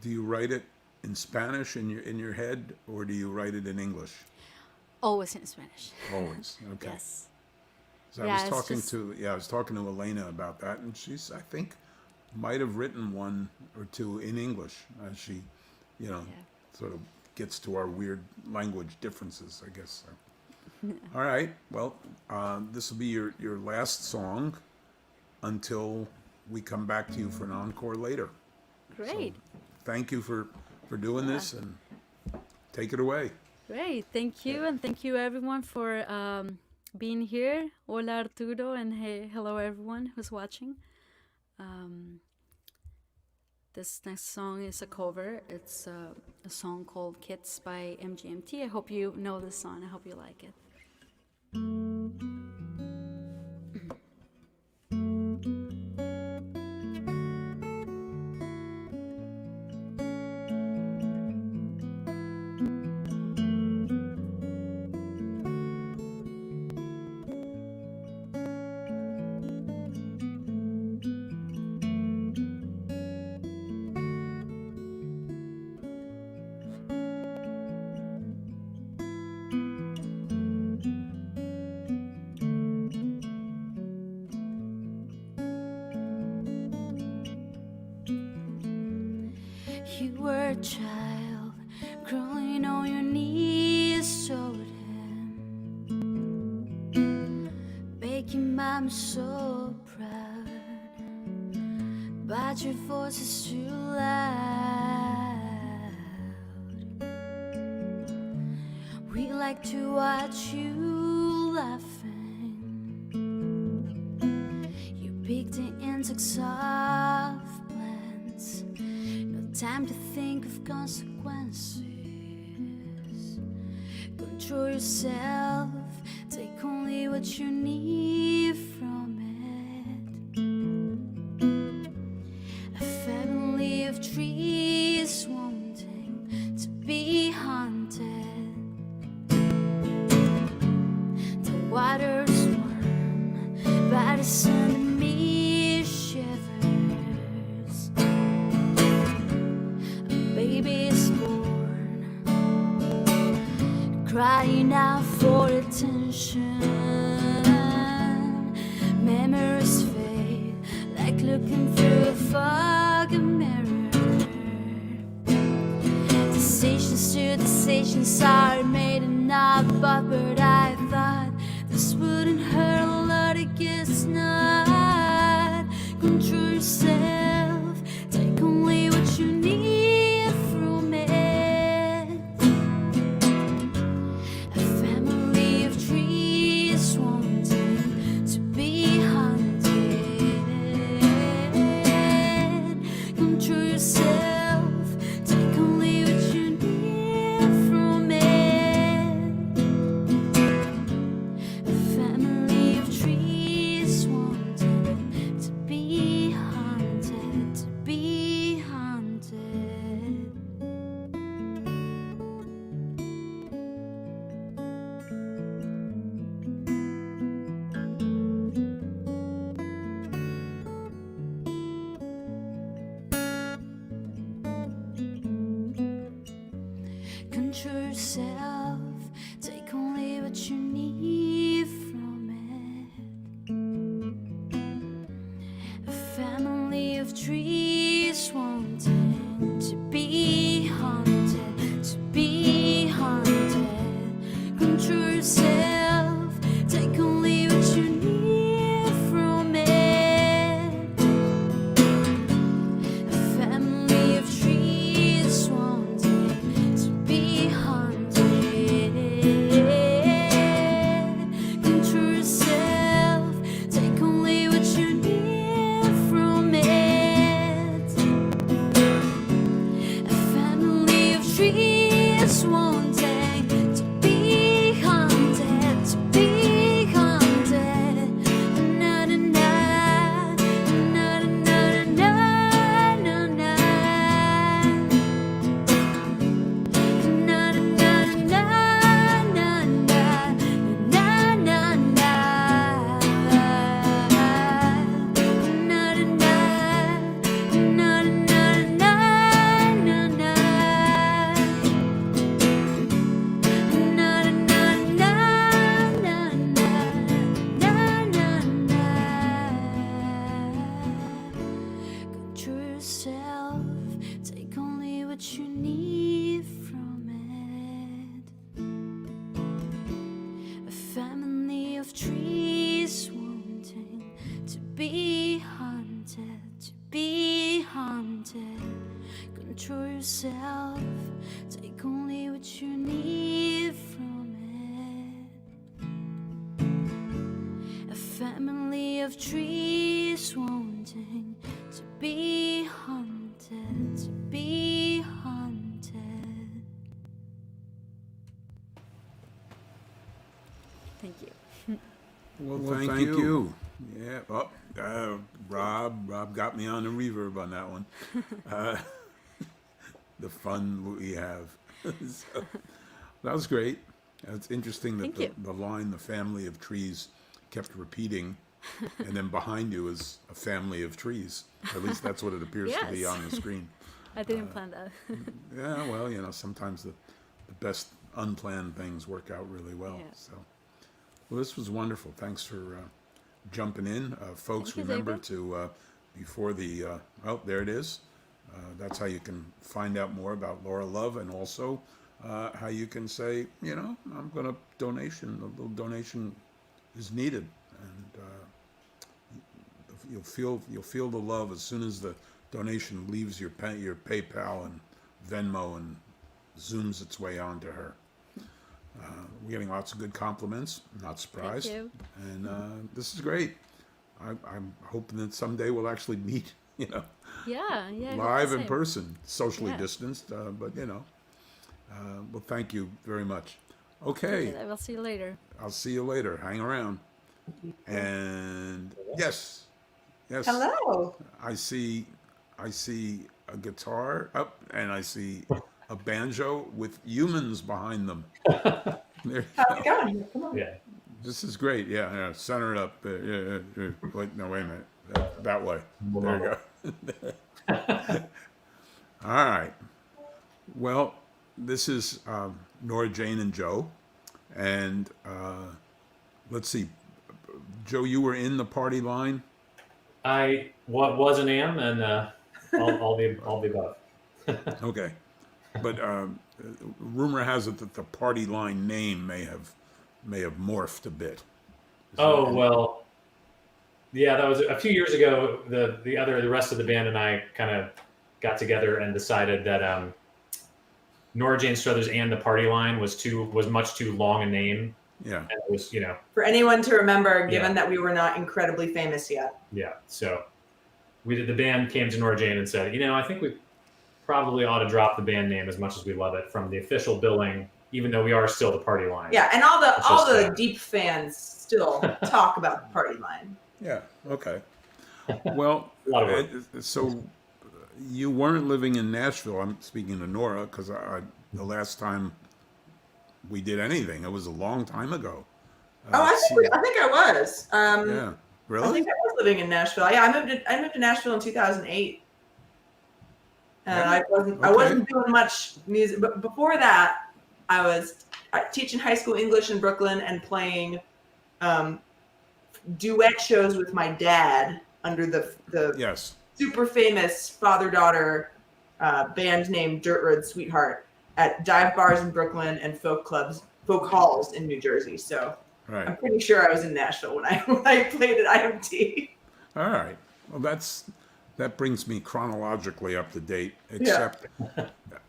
do you write it in Spanish in your head, or do you write it in English? Always in Spanish. Always. Okay. Yes. So Yeah, I was it's talking just- to I was talking to Elena about that, and she's I think might have written one or two in English as she, sort of gets to our weird language differences, I guess. So. All right. Well, this will be your last song until we come back to you for an encore later. Great. Thank you for doing this, and take it away. Great. Thank you, and thank you everyone for being here. Hola Arturo, and hey, hello everyone who's watching. This next song is a cover. It's a song called Kids by MGMT. I hope you know this song. I hope you like it. You were a child, crawling on your knees toward him, making mama so proud, but your voice is too loud. We like to watch you laughing. You picked the insects off plants. Time to think of consequences. Control yourself, take only what you need from it. A family of trees wanting to be haunted. The waters warm, but the sun to me shivers. Baby is born, attention. Memories fade like looking through a foggy mirror. Decisions to decisions are made enough, but I thought this wouldn't hurt a lot. I guess not. Control yourself, take only what you need from it. A family of trees wanting to be hunted. Control yourself, take only what you need from it. A family of trees wanting to be hunted, to be hunted. Control yourself, take only what you need from it. A family of trees wanting to be haunted, to be haunted. Control yourself, take only what you need from it. A family of trees wanting to be haunted. Control yourself, take only what you need from it. A family of trees wanting to be haunted, to be haunted. Na na na, na na na na na na. Na na na na na na na na. Na na na na na Control yourself, take only what you need from it. A family of trees wanting to be haunted, to be haunted. Control yourself, take only what you need from it. A family of trees wanting to be haunted, to be haunted. Thank you. Well, thank you. Yeah. Oh, Rob got me on the reverb on that one. The fun we have. So, that was great. It's interesting that Thank you. the line, the family of trees, kept repeating, and then behind you is a family of trees. At least that's what it appears to be Yes. on the screen. I didn't plan that. Yeah, well, sometimes the best unplanned things work out really well. Yeah. So, well, this was wonderful. Thanks for jumping in. Folks, Thank you, remember David. to, before the, oh, there it is. That's how you can find out more about Laura Love, and also how you can say, I'm going to donation. A little donation is needed, and you'll feel the love as soon as the donation leaves your PayPal and Venmo and zooms its way onto her. We're getting lots of good compliments. Not surprised. you. And this is great. I'm hoping that someday we'll actually meet. Yeah, yeah. I hope Live the in same. person, socially Yeah. distanced, but well, thank you very much. Okay, I will see you later. I'll see you later. Hang around. And yes, Hello. I see a guitar up, and I see a banjo with humans behind them. There you How's it go. going? Come on. Yeah. This is great. Yeah. Center it up. Yeah. Wait a minute. That way. There you go. All right. Well, this is Nora, Jane, and Joe. And let's see, Joe, you were in the party line. I was and am, and all the above. Okay, but rumor has it that the party line name may have morphed a bit. Oh well, yeah, that was a few years ago. The rest of the band and I kind of got together and decided that Norah Jane Struthers and the party line was much too long a name. Yeah, and it was For anyone to remember, given that we were not incredibly famous yet. Yeah, so the band came to Norah Jane and said, I think we probably ought to drop the band name as much as we love it from the official billing, even though we are still the party line. Yeah, and all the deep fans still talk about the party line. Yeah. Okay. Well, A lot of work. so you weren't living in Nashville. I'm speaking to Nora because the last time we did anything, it was a long time ago. I think I was. Yeah. Really? I think I was living in Nashville. Yeah, I moved to Nashville in 2008. And I wasn't doing much music, but before that, I was teaching high school English in Brooklyn and playing duet shows with my dad under the Yes. super famous father-daughter band named Dirt Road Sweetheart at dive bars in Brooklyn and folk halls in New Jersey. So Right. I'm pretty sure I was in Nashville when I played at IMT. All right. Well, that brings me chronologically up to date, except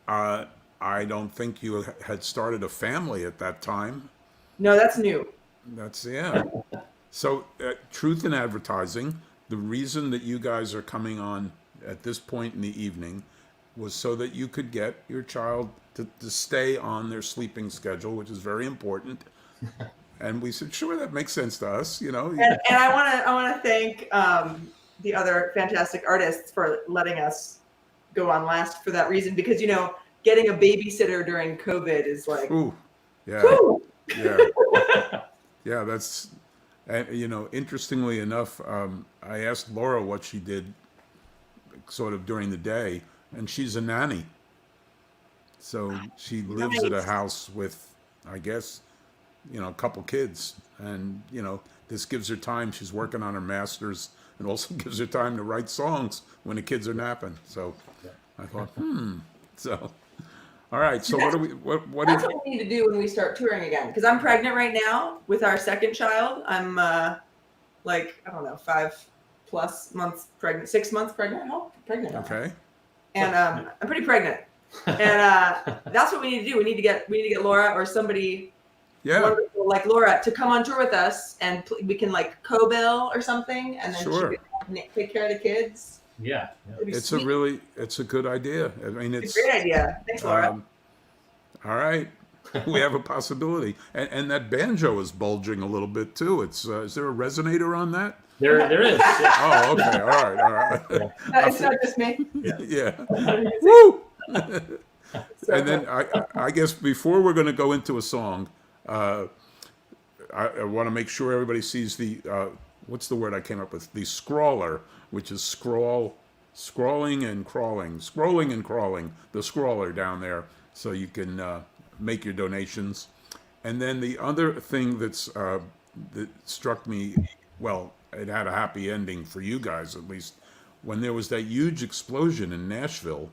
I don't think you had started a family at that time. No, that's new. That's, yeah. So, truth in advertising, the reason that you guys are coming on at this point in the evening was so that you could get your child to stay on their sleeping schedule, which is very important. And we said, sure, that makes sense to us, And I want to thank the other fantastic artists for letting us go on last for that reason, because getting a babysitter during COVID is like, ooh, yeah, whew. yeah, yeah. That's, interestingly enough, I asked Laura what she did, sort of during the day, and she's a nanny. So she lives at a house with, I guess, a couple kids, and this gives her time. She's working on her master's, and also gives her time to write songs when the kids are napping. So I thought, So, all right. So That's what what we need to do when we start touring again. Because I'm pregnant right now with our second child. I'm 5+ months pregnant, 6 months pregnant. Oh, pregnant. Now. Okay. And I'm pretty pregnant. And that's what we need to do. We need to get Laura or somebody. Yeah. Wonderful like Laura to come on tour with us, and we can co-bill or something, and then Sure. she can take care of the kids. Yeah. It's a good idea. I mean, It's a great idea. Thanks, Laura. All right. We have a possibility. And that banjo is bulging a little bit too. It's is there a resonator on that? There is. Yeah. Oh, okay. All right. It's not just me. Yeah. Woo! So, And then I guess before we're going to go into a song, I want to make sure everybody sees the what's the word I came up with? The scrawler, which is scrolling and crawling, the scrawler down there, so you can make your donations. And then the other thing that struck me, well, it had a happy ending for you guys at least, when there was that huge explosion in Nashville.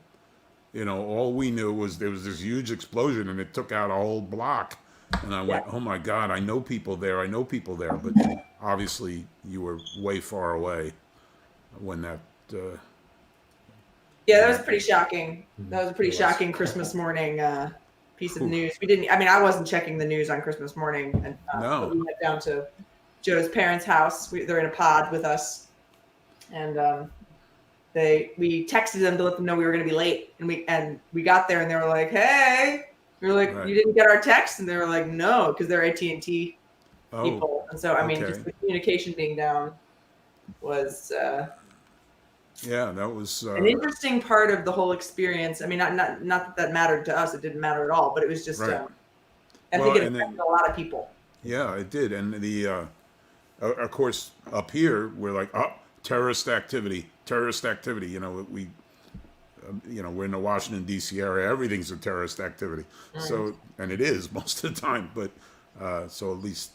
All we knew was there was this huge explosion and it took out a whole block. And I went, oh my God, I know people there. But obviously you were way far away when that... yeah, that was pretty shocking. That was a pretty shocking Christmas morning piece of news. I wasn't checking the news on Christmas morning. And No. we went down to Joe's parents' house. They're in a pod with us. And we texted them to let them know we were going to be late. And we got there and they were like, hey... We were like, Right. You didn't get our text? And they were like, no, because they're AT&T Oh, people. And so, just the communication being down was yeah, that was... an interesting part of the whole experience. Not that mattered to us. It didn't matter at all. But it was just, Right. I think it affected a lot of people. Yeah, it did. And of course, up here, we're like, terrorist activity. We're in the Washington, D.C. area. Everything's a terrorist activity. So, and it is most of the time. But So at least,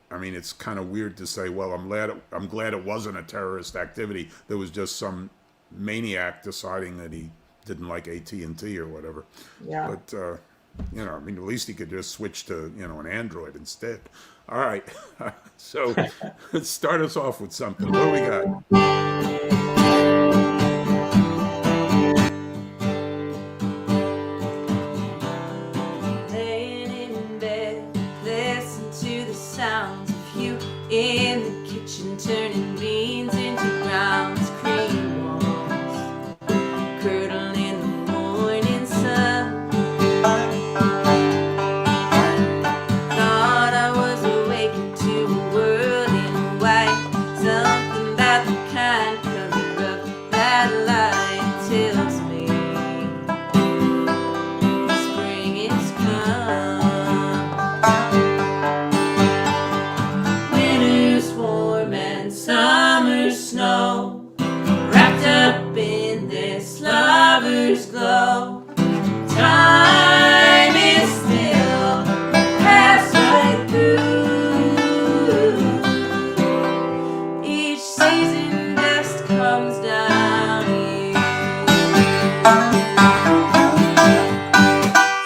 I mean, it's kind of weird to say, well, I'm glad it wasn't a terrorist activity. There was just some maniac deciding that he didn't like AT&T or whatever. Yeah. But, you know, I mean, at least he could just switch to, you know, an Android instead. All right. So let's start us off with something. What do we got? Laying in bed, listen to the sounds of you in the kitchen, turning beans into grounds, cream walls, curdle in the morning sun. Thought I was awakened to a world in white, something about the kind color of that light tells me spring is come. Winter's warm and summer's snow, wrapped up in this lover's glow. Time is still, pass right through. Each season just comes down here.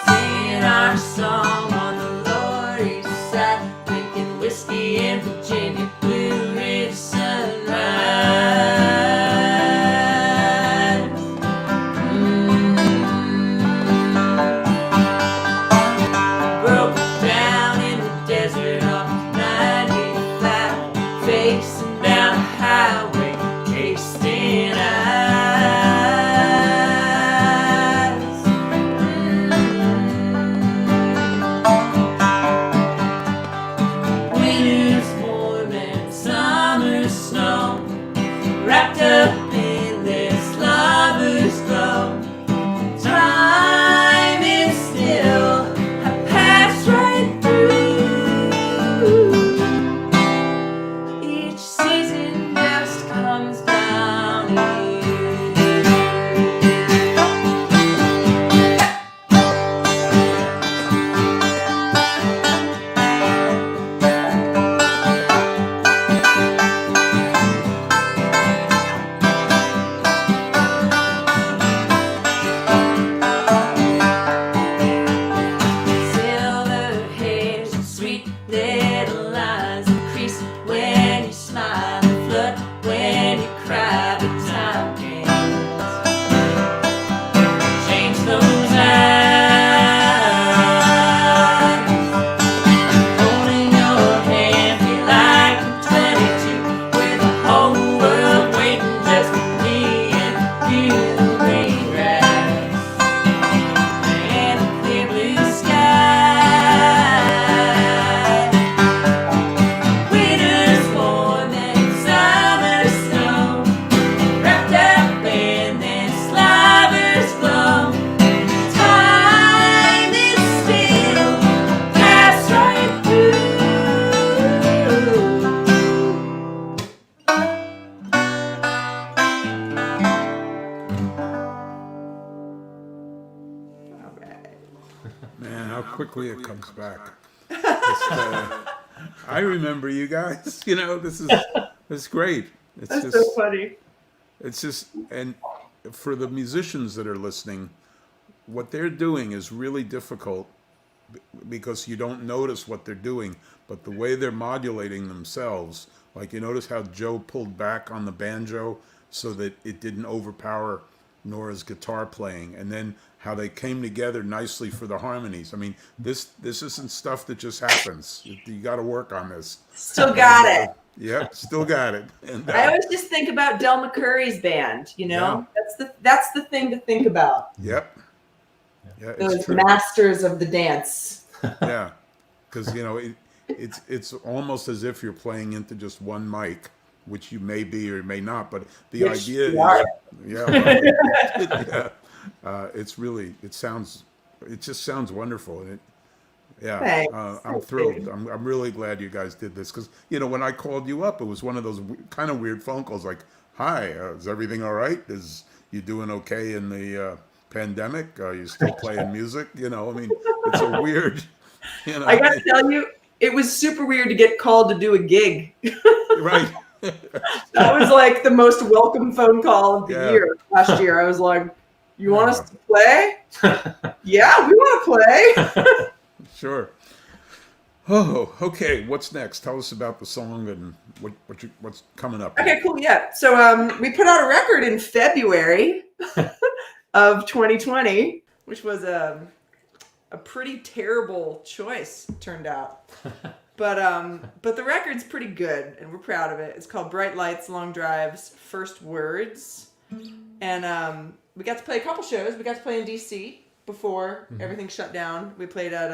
Singing our song on the Lower East Side, drinking whiskey in Virginia, Blue Ridge sunrise. Broke down in the desert off 95, facing down a highway, tasting eyes. Winter's warm and summer's snow, wrapped up in this lover's glow. Time is still, I pass right through. Each season just comes down here. Silver hairs and sweet little lines increase when you smile, and flood when you cry, but time can't change those eyes. Holding your hand, feel like I'm 22, with the whole world waiting just for me and you. Green grass and a clear blue sky. Winter's warm and summer's snow, wrapped up in this lover's glow. Time is still, pass right through. All right. Man, how quickly it comes back. I remember you guys. You know, this is great. It's That's just, so funny. it's just, and for the musicians that are listening, what they're doing is really difficult because you don't notice what they're doing, but the way they're modulating themselves, like you notice how Joe pulled back on the banjo so that it didn't overpower Nora's guitar playing, and then how they came together nicely for the harmonies. I mean, this isn't stuff that just happens. You got to work on this. Still got it. Yep, still got it. And I always just think about Del McCurry's band, you know? That's the thing to think about. yep, yeah, it's Those true. masters of the dance. Yeah, because you know it's almost as if you're playing into just one mic, which you may be or may not. But the Which idea you are. is, yeah, well, yeah, it's really it just sounds wonderful. And Thanks. I'm Thanks, thrilled. David. I'm really glad you guys did this because you know when I called you up, it was one of those kind of weird phone calls like, "Hi, is everything all right? Is you doing okay in the pandemic? Are you still playing music?" You know, I mean, it's a weird, you know. I got to tell you, it was super weird to get called to do a gig. Right. That was like the most welcome phone call of the Yeah. year last year. I was like, "You want us Yeah. to play?" Yeah, we want to play. Sure. Oh, okay. What's next? Tell us about the song and what's coming up. Okay, cool. Yeah. So we put out a record in February of 2020, which was a pretty terrible choice, it turned out. But the record's pretty good, and we're proud of it. It's called Bright Lights, Long Drives, First Words. And we got to play a couple shows. We got to play in DC before everything shut down. We played at,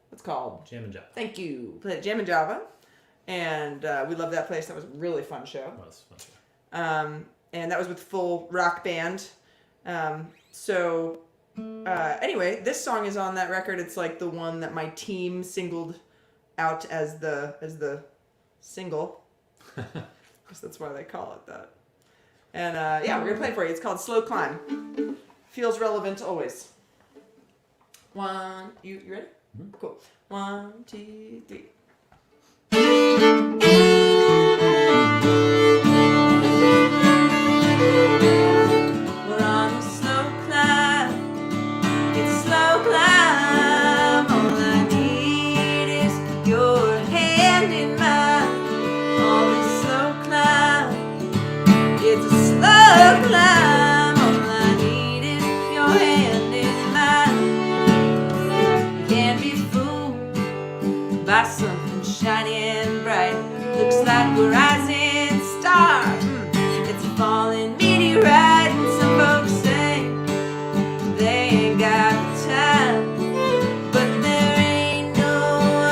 what's it called? Jam and Java. Thank you. We played at Jam and Java. And we loved that place. That was a really fun show. It was a fun show. And that was with full rock band. Anyway, this song is on that record. It's like the one that my team singled out as the single. Because that's why they call it that. And yeah, we're gonna play it for you. It's called Slow Climb. Feels relevant always. You ready? Mm-hmm. Cool. 1, 2, 3. We're on a slow climb. It's slow climb. All I need is your hand in mine. On this slow climb. It's a slow climb. All I need is your hand in mine. You can't be fooled by something shiny and bright. Looks like a rising star. It's a falling meteorite. And some folks say they ain't got the time, but there ain't no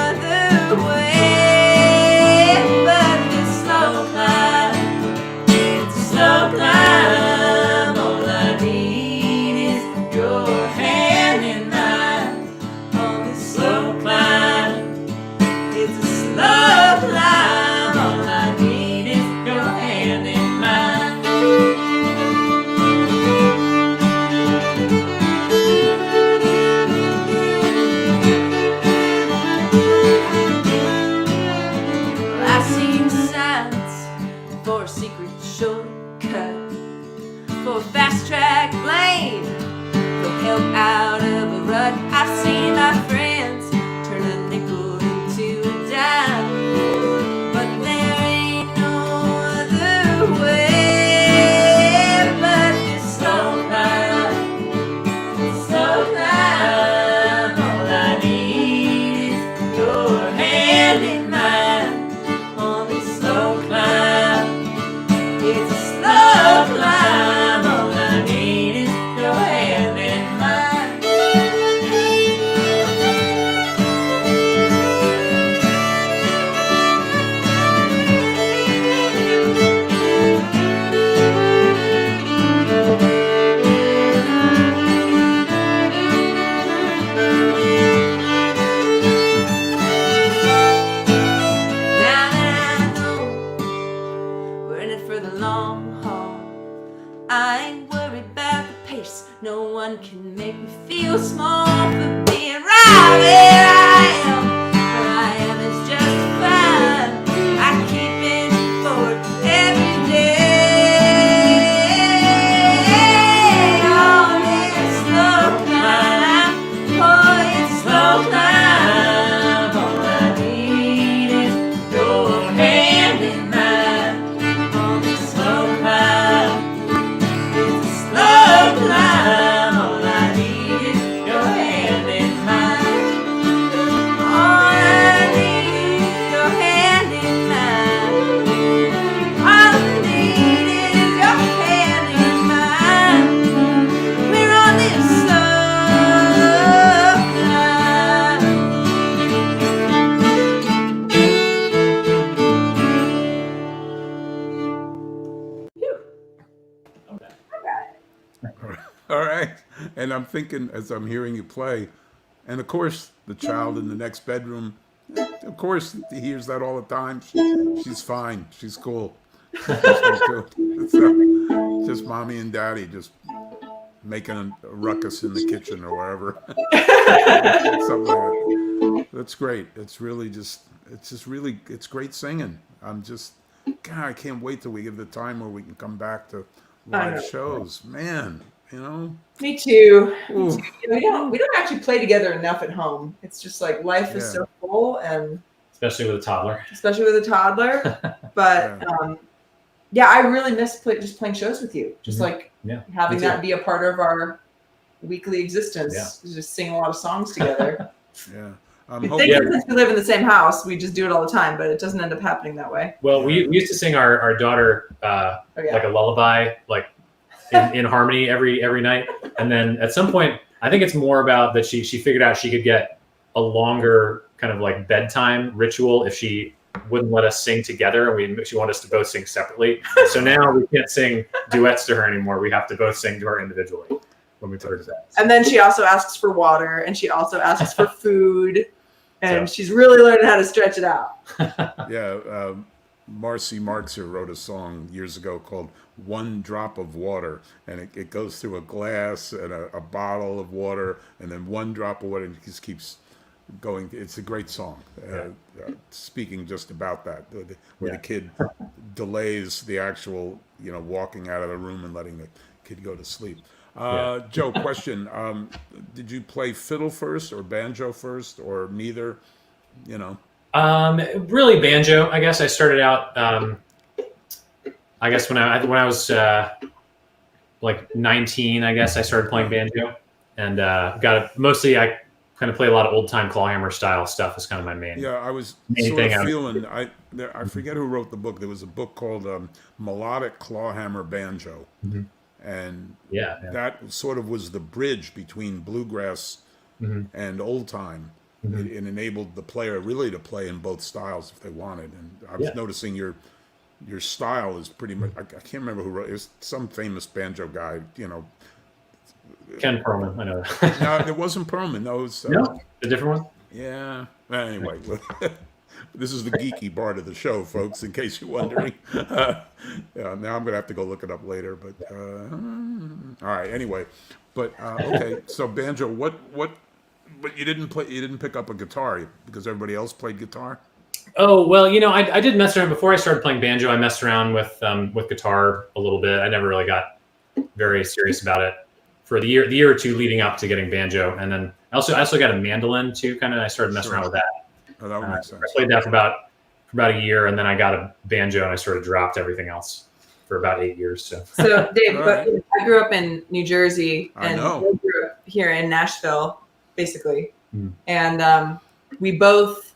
other way but this slow climb. It's a slow climb. All I need is your hand in mine. On this slow climb. It's a slow climb. All I need is your hand in mine. Well, I've seen signs for a secret shortcut, for a fast track lane, for help out of a rut. I've seen my friends turn a nickel into a dime, but there ain't no other way but this slow climb. Slow climb. All I need is your hand in mine. On this slow climb. It's a slow climb. All I need is your hand in mine. Now that I know we're in it for the long haul, I ain't worried about the pace. No one can make me feel small for being right where I am. Where I am is just fine. I keep it forward every day. On this slow climb. Oh, it's slow climb. All I need is your hand in mine. On this slow climb. It's a slow climb. All I need is your hand in mine. All I need is your hand in mine. All I need is your hand in mine. We're on this slow climb. All right. And I'm thinking as I'm hearing you play, and of course the child in the next bedroom, of course he hears that all the time. She's fine. She's cool. She's good. So, just mommy and daddy just making a ruckus in the kitchen or wherever. Something like that. That's great. It's great singing. God, I can't wait till we get the time where we can come back to I know. live shows. Man, you know. Me too. Ooh. We don't actually play together enough at home. It's just like life is Yeah. so full, and especially with a toddler. But Yeah. I really miss just playing shows with you. Just like Yeah, having me too. that be a part of our weekly existence. Yeah. Just sing a lot of songs together. Yeah. I'm You'd hoping. think that since we live in the same house, we just do it all the time, but it doesn't end up happening that way. Well, we used to sing our daughter Oh, yeah. like a lullaby, like in harmony every night. And then at some point, I think it's more about that she figured out she could get a longer kind of like bedtime ritual if she wouldn't let us sing together, and she wanted us to both sing separately. So now we can't sing duets to her anymore. We have to both sing to her individually when we put her to bed. And then she also asks for water, and she also asks for food, and So- she's really learning how to stretch it out. Yeah. Marcy Marxer wrote a song years ago called "One Drop of Water," and it goes through a glass and a bottle of water, and then one drop of water, and it just keeps going. It's a great song. Speaking just about that, where the kid delays the actual, walking out of the room and letting the kid go to sleep. Joe, question: did you play fiddle first, or banjo first, or neither? Really banjo. I guess I started out. I guess when I was like 19, I guess I started playing banjo, and mostly I kind of play a lot of old time clawhammer style stuff. Is kind of my main. Yeah, I was Main sort thing of I- feeling. I forget who wrote the book. There was a book called "Melodic Clawhammer Banjo," Mhm. and Yeah. that sort of was the bridge between bluegrass Mhm. and old time. Mhm. It enabled the player really to play in both styles if they wanted. And I was Yeah. noticing your style is pretty much. I can't remember who wrote. It's some famous banjo guy. Ken Perlman, I know that. No, it wasn't Perlman. No, it was, No, a different one. yeah. Anyway, this is the geeky part of the show, folks. In case you're wondering. Now I'm gonna have to go look it up later. But all right. Anyway, but okay. So banjo. What? But you didn't play. You didn't pick up a guitar because everybody else played guitar. Oh well, I did mess around before I started playing banjo. I messed around with guitar a little bit. I never really got very serious about it for the year or two leading up to getting banjo, and then I also got a mandolin too. I started messing around with that. Oh, that would make sense. I played that for about a year, and then I got a banjo, and I sort of dropped everything else for about 8 years. So So, Dave, All but right. I grew up in New Jersey, I and know. you grew up here in Nashville, basically. Mm. And we both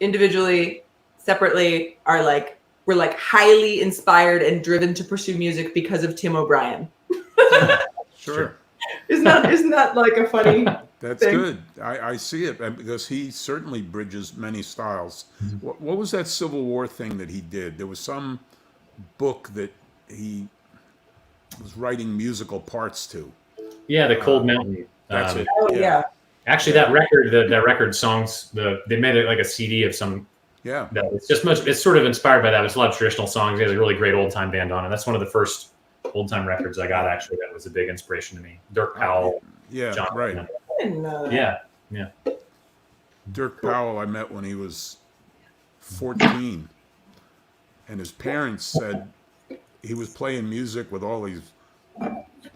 individually, separately, we're like highly inspired and driven to pursue music because of Tim O'Brien. Sure. Isn't that like a funny? That's thing? good. I see it because he certainly bridges many styles. What was that Civil War thing that he did? There was some book that he was writing musical parts to. yeah, the Cold Mountain. That's it. Oh yeah. Actually, that record songs, they made it like a CD of some. Yeah. That it's sort of inspired by that. It's a lot of traditional songs. He has a really great old time band on it. That's one of the first old time records I got. Actually, that was a big inspiration to me. Dirk Powell, Yeah. John. Right. I didn't know that. Yeah. Dirk Powell I met when he was 14, and his parents said he was playing music with all these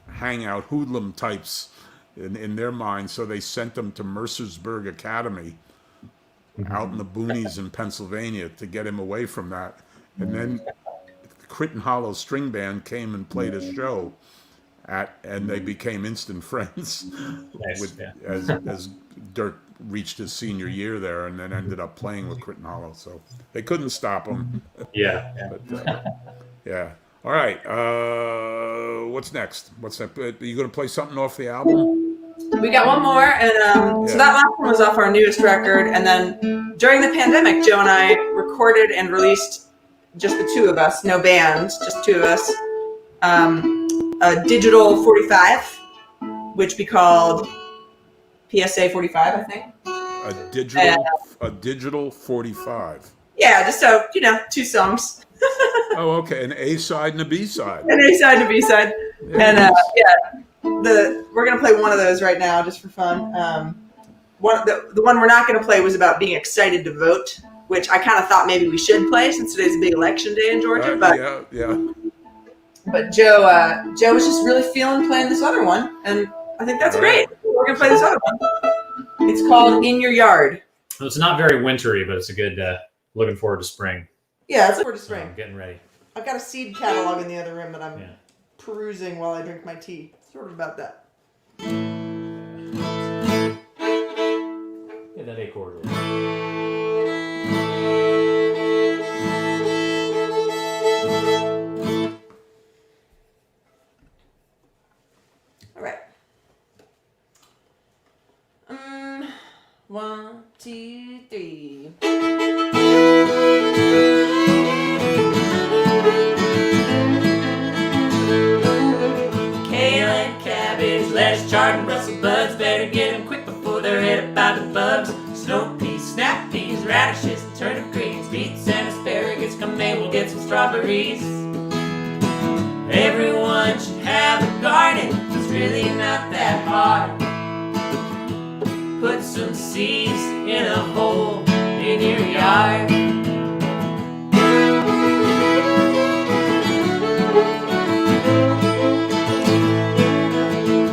hangout hoodlum types in their mind, so they sent him to Mercersburg Academy out in the boonies in Pennsylvania to get him away from that. And then the Crichton Hollow String Band came and played a show and they became instant friends Nice, yeah. as Dirk reached his senior year there and then ended up playing with Crichton Hollow. So they couldn't stop him. Yeah. But, yeah. All right. What's next? What's that? Are you going to play something off the album? We got one more, and so that last one was off our newest record. And then during the pandemic, Joe and I recorded and released, just the two of us, no band, just two of us, a digital 45, which we called PSA 45, I think. A digital 45. Yeah, just so two songs, Oh, okay. An A side and a B side. an A side and a B side, and we're gonna play one of those right now just for fun. The one we're not gonna play was about being excited to vote, which I kind of thought maybe we should play since today's a big election day in Georgia. But yeah. But Joe was just really feeling playing this other one, and I think that's great. We're gonna play this other one. It's called "In Your Yard." Well, it's not very wintry, but it's a good. Looking forward to spring. Yeah, it's forward to spring. Getting ready. I've got a seed catalog in the other room that I'm perusing while I drink my tea. Sort of about that. Yeah, that A chord. All right. 1, 2, 3. Kale and cabbage, lettuce, chard, and Brussels buds. Better get them quick before they're hit by the bugs. Snow peas, snap peas, radishes, and turnip greens. Beets and asparagus, come May, we'll get some strawberries. Everyone should have a garden, it's really not that hard. Put some seeds in a hole in your yard.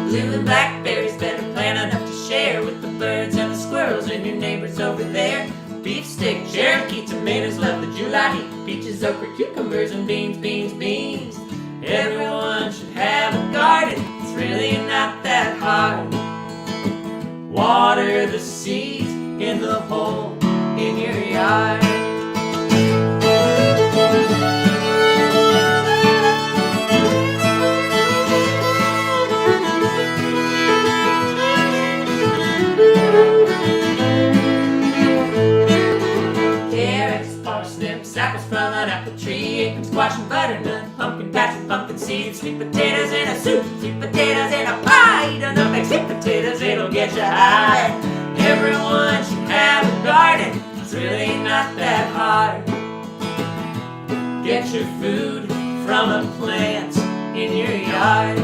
Blue and blackberries, better plant enough to share with the birds and the squirrels and your neighbors over there. Beefsteak, Cherokee, tomatoes, love the July heat. Peaches, okra, cucumbers, and beans, beans, beans. Everyone should have a garden, it's really not that hard. Water the seeds in the hole in your yard. Carrots, parsnips, apples from an apple tree, acorn, squash, and butternut, pumpkin patch, and pumpkin seeds, sweet potatoes in a soup, sweet potatoes in a pie. Eat enough like sweet potatoes, it'll get you high. Everyone should have a garden, it's really not that hard. Get your food from a plant in your yard.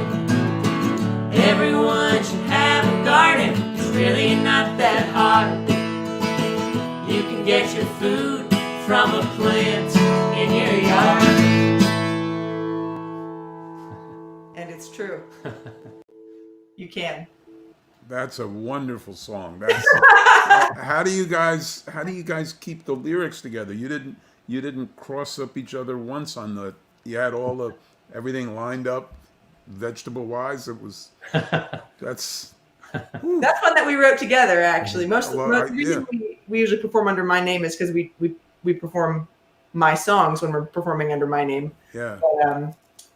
Everyone should have a garden, it's really not that hard. You can get your food from a plant in your yard. And it's true. You can. That's a wonderful song. That's how do you guys keep the lyrics together? You didn't cross up each other once on the. You had everything lined up, vegetable wise. It was that's That's one that we wrote together, actually. The reason we usually perform under my name is because we perform my songs when we're performing under my name. Yeah.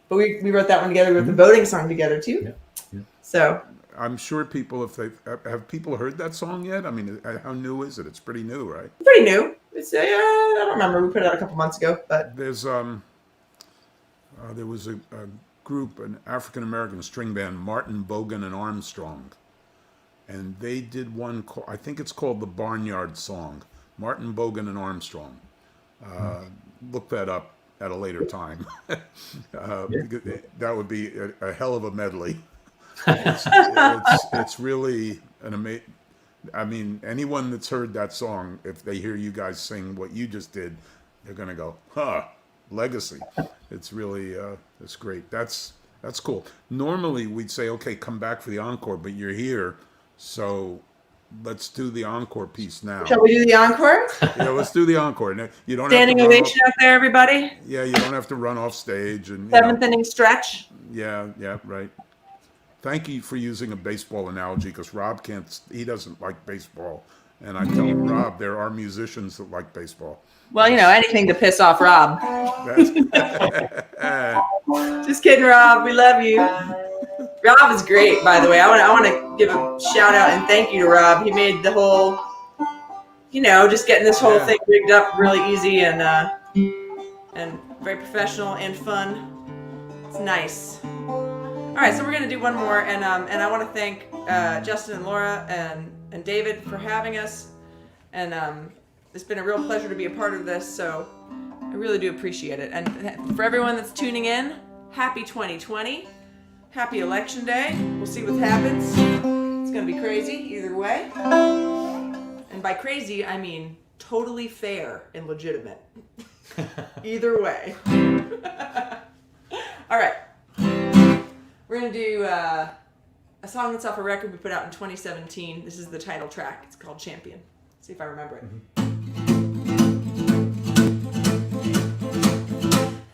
But we wrote that one together. We wrote the voting song together too. Yeah. So I'm sure people, if they have people heard that song yet? I mean, how new is it? It's pretty new, right? pretty new. It's I don't remember. We put it out a couple months ago, but There's there was a group, an African American string band, Martin, Bogan, and Armstrong, and they did one called, I think it's called the Barnyard Song. Martin, Bogan, and Armstrong. Look that up at a later time. That would be a hell of a medley. It's really an amazing. I mean, anyone that's heard that song, if they hear you guys sing what you just did, they're gonna go, "Huh, legacy." It's really, it's great. That's cool. Normally we'd say, "Okay, come back for the encore," but you're here, so let's do the encore piece now. shall we do the encore? Yeah, let's do the encore. Now, you don't Standing have to run ovation out there, everybody. Yeah, you don't have to run off stage and. Seventh inning stretch. Yeah, right. Thank you for using a baseball analogy, because Rob he doesn't like baseball. And I tell him, Rob, there are musicians that like baseball. Well, anything to piss off Rob. That's, Just kidding, Rob. We love you. Rob is great, by the way. I want to give a shout out and thank you to Rob. He made the whole, just getting this whole thing rigged up really easy and very professional and fun. It's nice. All right, so we're gonna do one more, and I want to thank Justin and Laura and David for having us, and it's been a real pleasure to be a part of this. So I really do appreciate it. And for everyone that's tuning in, happy 2020, Happy Election Day. We'll see what happens. It's going to be crazy either way. And by crazy, I mean totally fair and legitimate. Either way. All right. We're going to do a song that's off a record we put out in 2017. This is the title track. It's called Champion. See if I remember it.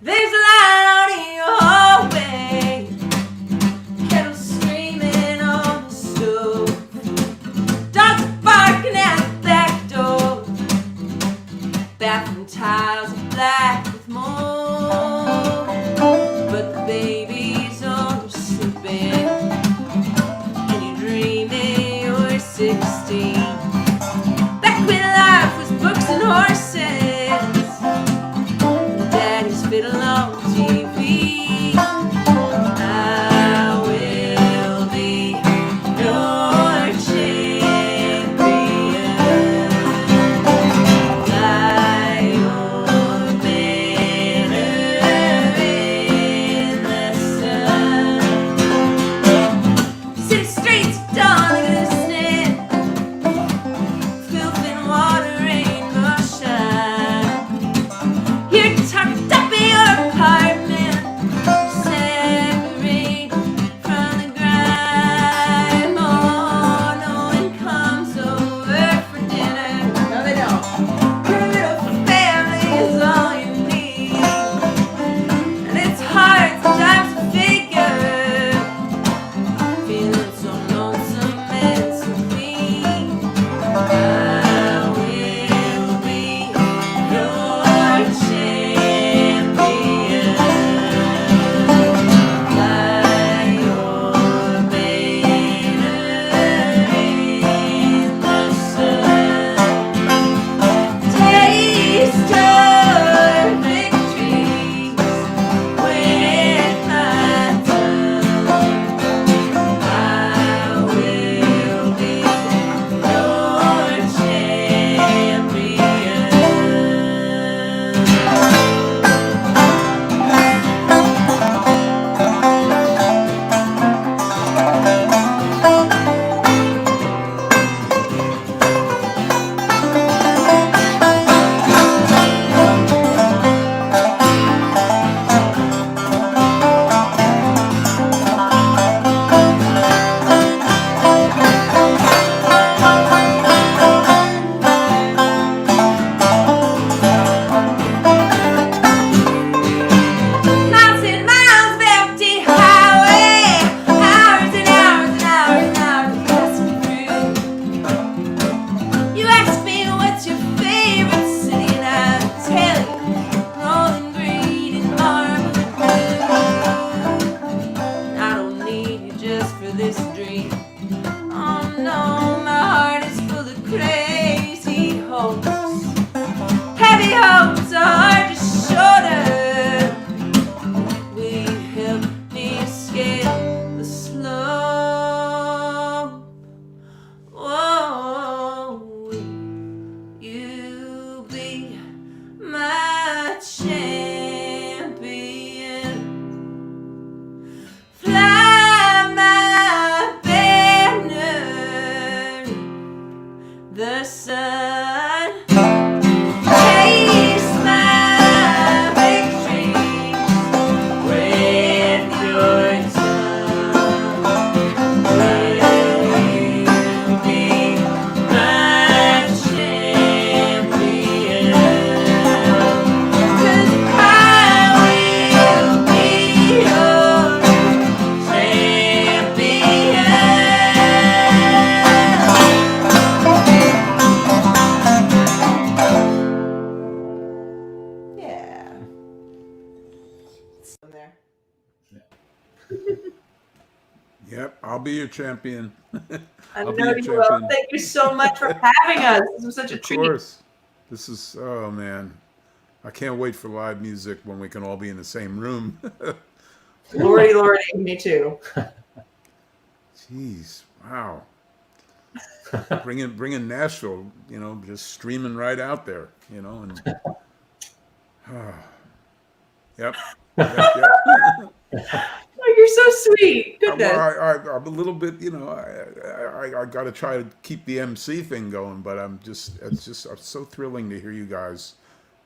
There's a light on in your hallway, kettle screaming on the stove, dogs are barking at the back door, bathroom tiles are black with mold, but the baby's sleeping, and you're dreaming you're 16, back when life was books and horses. Daddy's fiddle on TV. I will be your champion. Fly your banner in the sun. City streets dawn glistening, filth and water rainbow shine. You're tucked up in your apartment, separate from the grime. Oh, no one comes over for dinner. No, they don't. Your little family is all you need, and it's hard sometimes to figure, feeling so lonesome and so clean. I will be your champion. Fly your banner in the sun. Taste your victories with my tongue. I will be your champion. Miles and miles of empty highway, hours and hours and hours and hours of passing through. You ask me what's your favorite city, and I tell you, rolling green and marble blue. And I don't need you just for this dream. Oh no, my heart is full of crazy hopes. Heavy hopes are hard to shoulder. Will you help me scale the slope? Whoa, will you be my champion? Fly my banner, the sun. Taste my victories with your tongue. Will you be my champion? 'Cause I will be your champion. Yeah. It's in there. Yep, I'll be your champion. I I'll be know your you will. champion. Thank you so much for having us. This was such a Of treat. course. This is, oh man. I can't wait for live music when we can all be in the same room. Lordy, Lordy, me too. Jeez, wow. Bringing Nashville, just streaming right out there, and yep. Oh, you're so sweet. Goodness. Well, I'm a little bit, I got to try to keep the MC thing going, but it's so thrilling to hear you guys,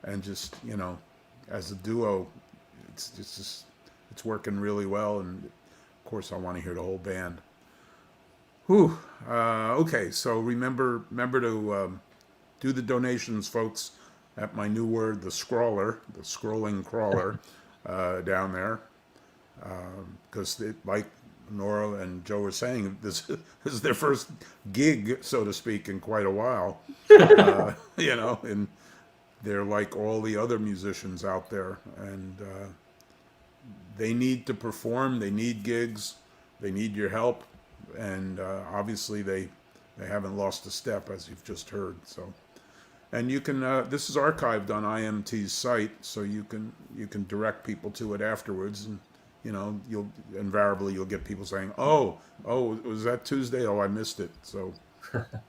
and just, as a duo, it's working really well, and of course I want to hear the whole band. Whew. Okay, so remember to do the donations, folks, at my new word, the scrolling crawler, down there. Because like Nora and Joe were saying, this is their first gig, so to speak, in quite a while. And they're like all the other musicians out there, and they need to perform, they need gigs, they need your help, and obviously they haven't lost a step, as you've just heard. So, and you can this is archived on IMT's site, so you can direct people to it afterwards, and you'll invariably get people saying, oh, was that Tuesday? Oh, I missed it. So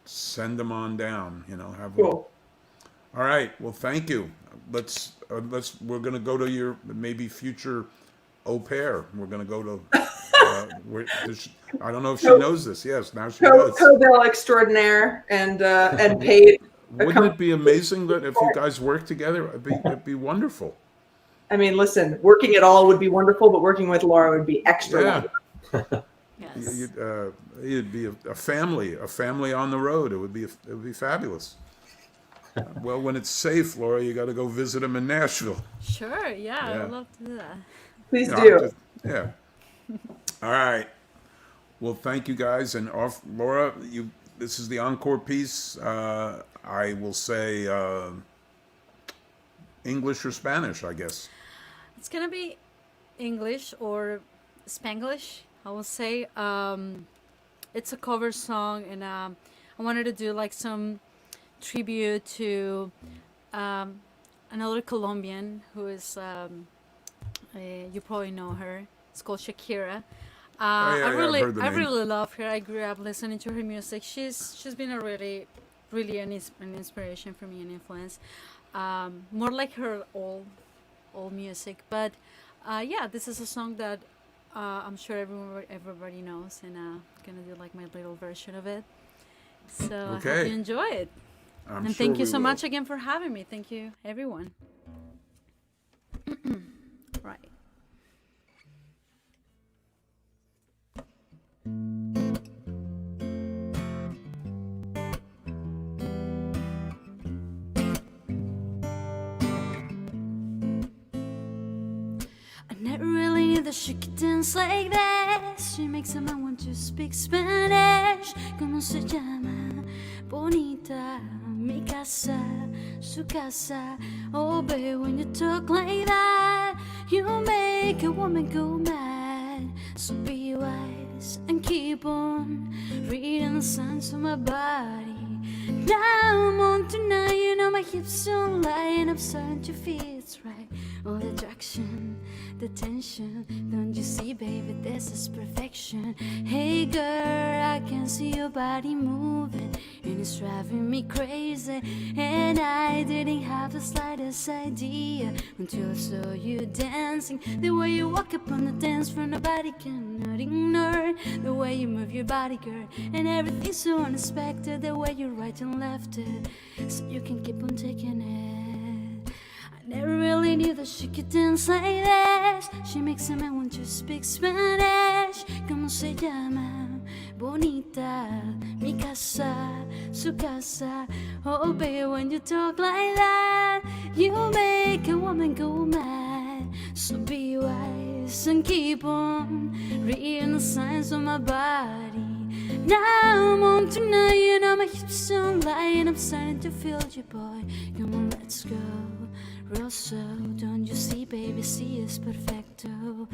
send them on down, have Cool. All right. Well, thank you. We're going to go to your maybe future au pair. We're going to go to, I don't know if she knows this. Yes, now she does. Co-bill extraordinaire and paid. Wouldn't it be amazing that if you guys work together? It'd be wonderful. I mean, listen, working at all would be wonderful, but working with Laura would be extra wonderful. Yes. It'd be a family on the road. It would be fabulous. Well, when it's safe, Laura, you got to go visit them in Nashville. Sure. Yeah, I'd love to do that. Please do. Yeah. All right. Well, thank you guys. And Laura, this is the encore piece. I will say English or Spanish, I guess. It's gonna be English or Spanglish, I will say. It's a cover song, and I wanted to do like some tribute to another Colombian who is you probably know her. It's called Shakira. I really love her. I grew up listening to her music. She's been a really an inspiration for me and influence. More like her old music, but this is a song that I'm sure everybody knows, and I'm gonna do like my little version of it. So I hope you enjoy it. And thank you so much again for having me. Thank you, everyone. Right. Never really knew that she could dance like that. She makes a man want to speak Spanish. ¿Cómo se llama? Bonita, mi casa, su casa. Oh, baby, when you talk like that, you make a woman go mad. So be wise and keep on reading the signs of my body. Now I'm on tonight, my hips don't lie, and I'm starting to feel it's right. All the attraction, the tension, don't you see, baby, this is perfection. Hey girl, I can see your body moving, and it's driving me crazy. And I didn't have the slightest idea until I saw you dancing. The way you walk up on the dance floor, nobody cannot ignore. The way you move your body, girl, and everything's so unexpected. The way you right and left it, so you can keep on taking it. I never really knew that she could dance like this. She makes a man want to speak Spanish. ¿Cómo se llama? Bonita, mi casa, su casa. Oh, baby, when you talk like that, you make a woman go mad. So be wise and keep on reading the signs of my body. Now I'm on tonight, my hips don't lie, and I'm starting to feel you, boy. Come on, let's go real slow. Don't you see, baby, see it's perfecto.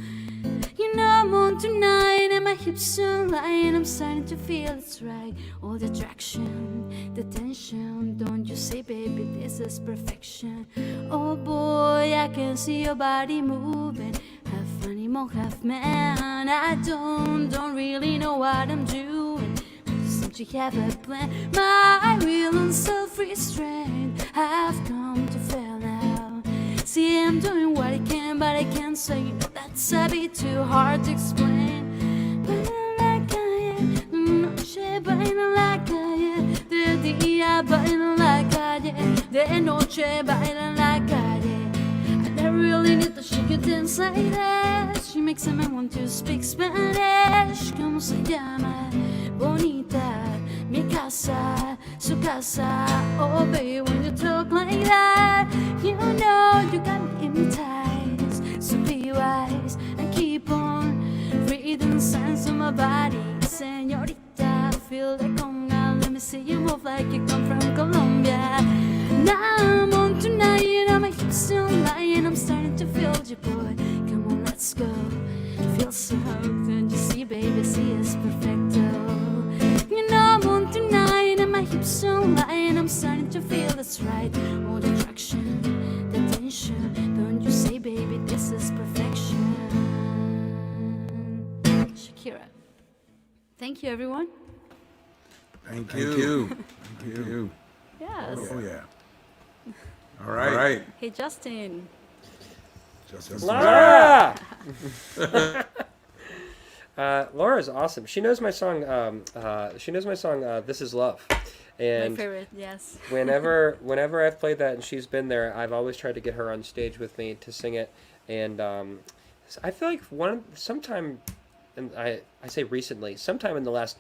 I'm on tonight, and my hips don't lie, and I'm starting to feel it's right. All the attraction, the tension, don't you see, baby, this is perfection. Oh boy, I can see your body moving, half animal, half man. I don't really know what I'm doing. Since you have a plan, my will and self-restraint have come to fail now. See, I'm doing what I can, but I can't say that's a bit too hard to explain. noche baila en la calle, de día baila en la calle, de noche baila en la calle. I never really knew that she could dance like that. She makes a man want to speak Spanish. ¿Cómo se llama? Bonita, mi casa, su casa. Oh baby, when you talk like that, you know you got me hypnotized. So be wise and keep on reading signs of my body. Señorita, feel the conga. Let me see you move like you come from Colombia. Now I'm on tonight, you know my hips still lying. I'm starting to feel you, boy. Come on, let's go. Feel so hooked, and you see, baby, see it's perfecto. You know I'm on tonight, and my hips still lying. I'm starting to feel that's right. All the attraction, the tension. Don't you say, baby, this is perfection. Shakira. Thank you, everyone. Thank you. Thank you. Yes. Oh, yeah. All right. Hey, Justin. Just Laura! Laura's awesome. She knows my song. This Is Love, and My favorite, yes. whenever I've played that and she's been there, I've always tried to get her on stage with me to sing it. And I feel like sometime, and I say recently, sometime in the last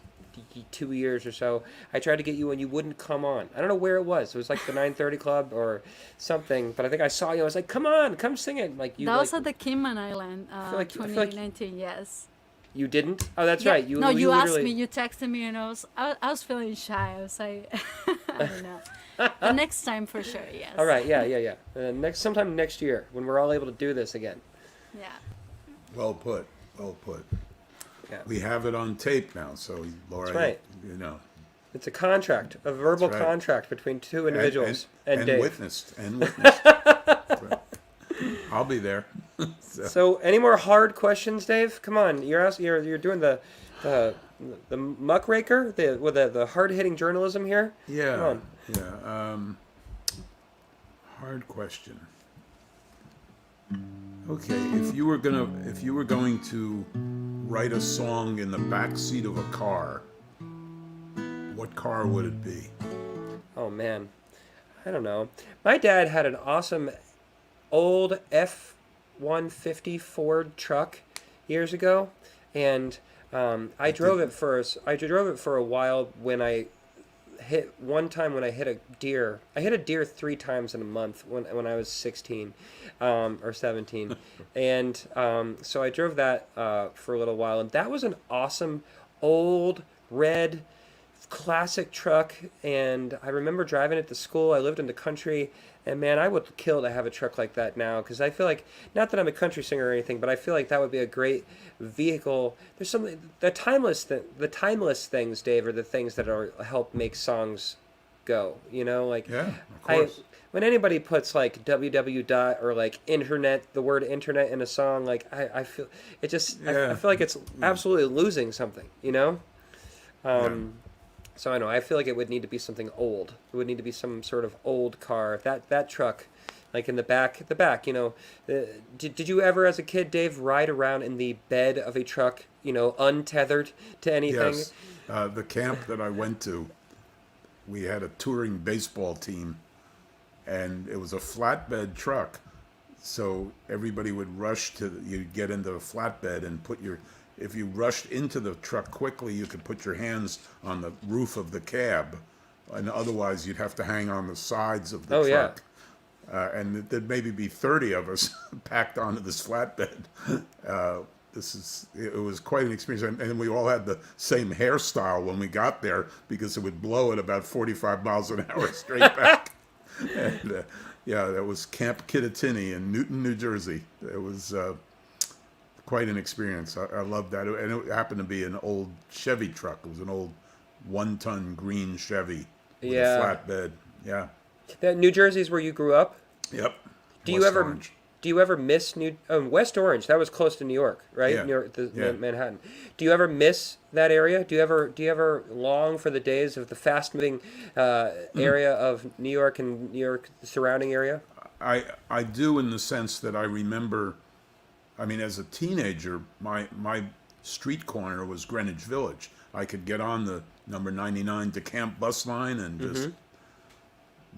2 years or so, I tried to get you and you wouldn't come on. I don't know where it was. It was like the 9:30 Club or something. But I think I saw you. I was like, "Come on, come sing it!" Like you. That was like, at the Cayman Island, I feel like 2019. Yes. you didn't. Oh, that's Yeah, right. you asked literally- me. You texted me, and I was feeling shy. I was like, I don't know. The next time for sure. Yes. All right. Yeah. Sometime next year when we're all able to do this again. Yeah. Well put. Well put. Yeah. We have it on tape now, so Laura, That's right. you know. It's a contract, a verbal That's right. contract between two individuals and Dave. witnessed. So, I'll be there. So, any more hard questions, Dave? Come on, you're doing the muckraker, the hard hitting journalism here. Come Yeah. on. Yeah. Hard question. Okay, if you were going to write a song in the back seat of a car, what car would it be? Oh man, I don't know. My dad had an awesome old F-150 Ford truck years ago, and I drove it for a while when I hit a deer. I hit a deer 3 times in a month when I was 16 or 17, and so I drove that for a little while, and that was an awesome old red classic truck. And I remember driving it to school. I lived in the country, and man, I would kill to have a truck like that now, because I feel like, not that I'm a country singer or anything, but I feel like that would be a great vehicle. There's something, the timeless things, Dave, are the things that help make songs go, you know, like Yeah, of course. when anybody puts like www dot or like internet, the word internet in a song, like I feel it just, I feel like it's absolutely losing something, you know? So I know, I feel like it would need to be something old. It would need to be some sort of old car. That truck, like in the back, you know. Did you ever, as a kid, Dave, ride around in the bed of a truck, you know, untethered to anything? Yes. The camp that I went to, we had a touring baseball team, and it was a flatbed truck. So everybody would rush you'd get into the flatbed and if you rushed into the truck quickly, you could put your hands on the roof of the cab, and otherwise you'd have to hang on the sides of the truck. And there'd maybe be 30 of us packed onto this flatbed. It was quite an experience, and we all had the same hairstyle when we got there, because it would blow at about 45 miles an hour straight back. And that was Camp Kittatinny in Newton, New Jersey. It was quite an experience. I loved that, and it happened to be an old Chevy truck. It was an old 1-ton green Chevy with a flatbed. Yeah. New Jersey's where you grew up? Yep. Do you ever miss West Orange? That was close to New York, right? Yeah. New York, Manhattan. Do you ever miss that area? Do you ever long for the days of the fast-moving area of New York and New York surrounding area? I do, in the sense that I remember. I mean, as a teenager, my street corner was Greenwich Village. I could get on the number 99 DeCamp bus line and just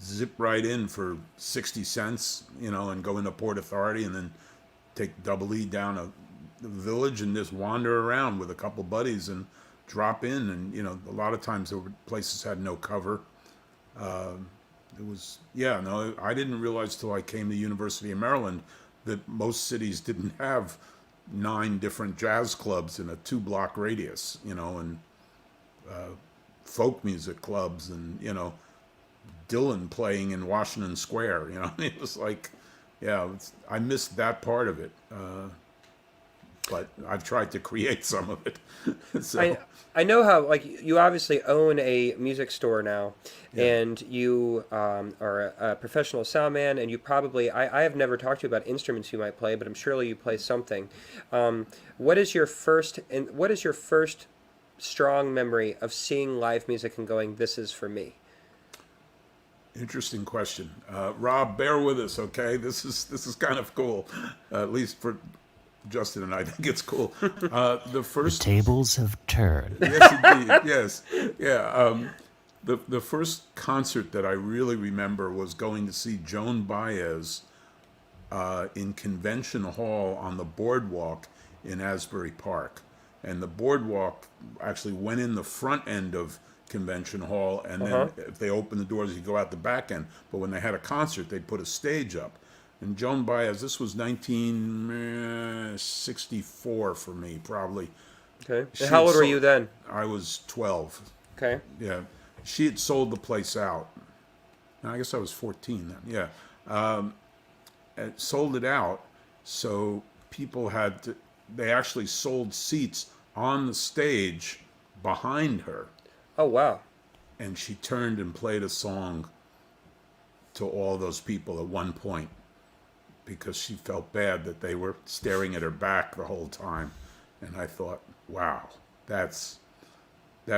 zip right in for 60 cents, and go into Port Authority and then take double E down the village and just wander around with a couple buddies and drop in. And, a lot of times there were places had no cover. It was, I didn't realize till I came to University of Maryland that most cities didn't have 9 different jazz clubs in a 2-block radius, and folk music clubs and, Dylan playing in Washington Square, it was like, I missed that part of it. But I've tried to create some of it. So. I know how, like, you obviously own a music store now, and you are a professional sound man, and you probably, I have never talked to you about instruments you might play, but I'm surely you play something. What is your first strong memory of seeing live music and going, this is for me? Interesting question. Rob, bear with us, okay? This is kind of cool, at least for Justin and I think it's cool. The tables have turned. Yes, indeed. Yes, yeah. The first concert that I really remember was going to see Joan Baez in Convention Hall on the boardwalk in Asbury Park, and the boardwalk actually went in the front end of Convention Hall, and then if they opened the doors, you go out the back end. But when they had a concert, they'd put a stage up. And Joan Baez, this was 1964 for me, probably. Okay. How old were you then? I was 12. Okay. Yeah. She had sold the place out. I guess I was 14 then. Yeah. And sold it out, so people they actually sold seats on the stage behind her. Oh, wow. And she turned and played a song to all those people at one point, because she felt bad that they were staring at her back the whole time. And I thought, wow, that's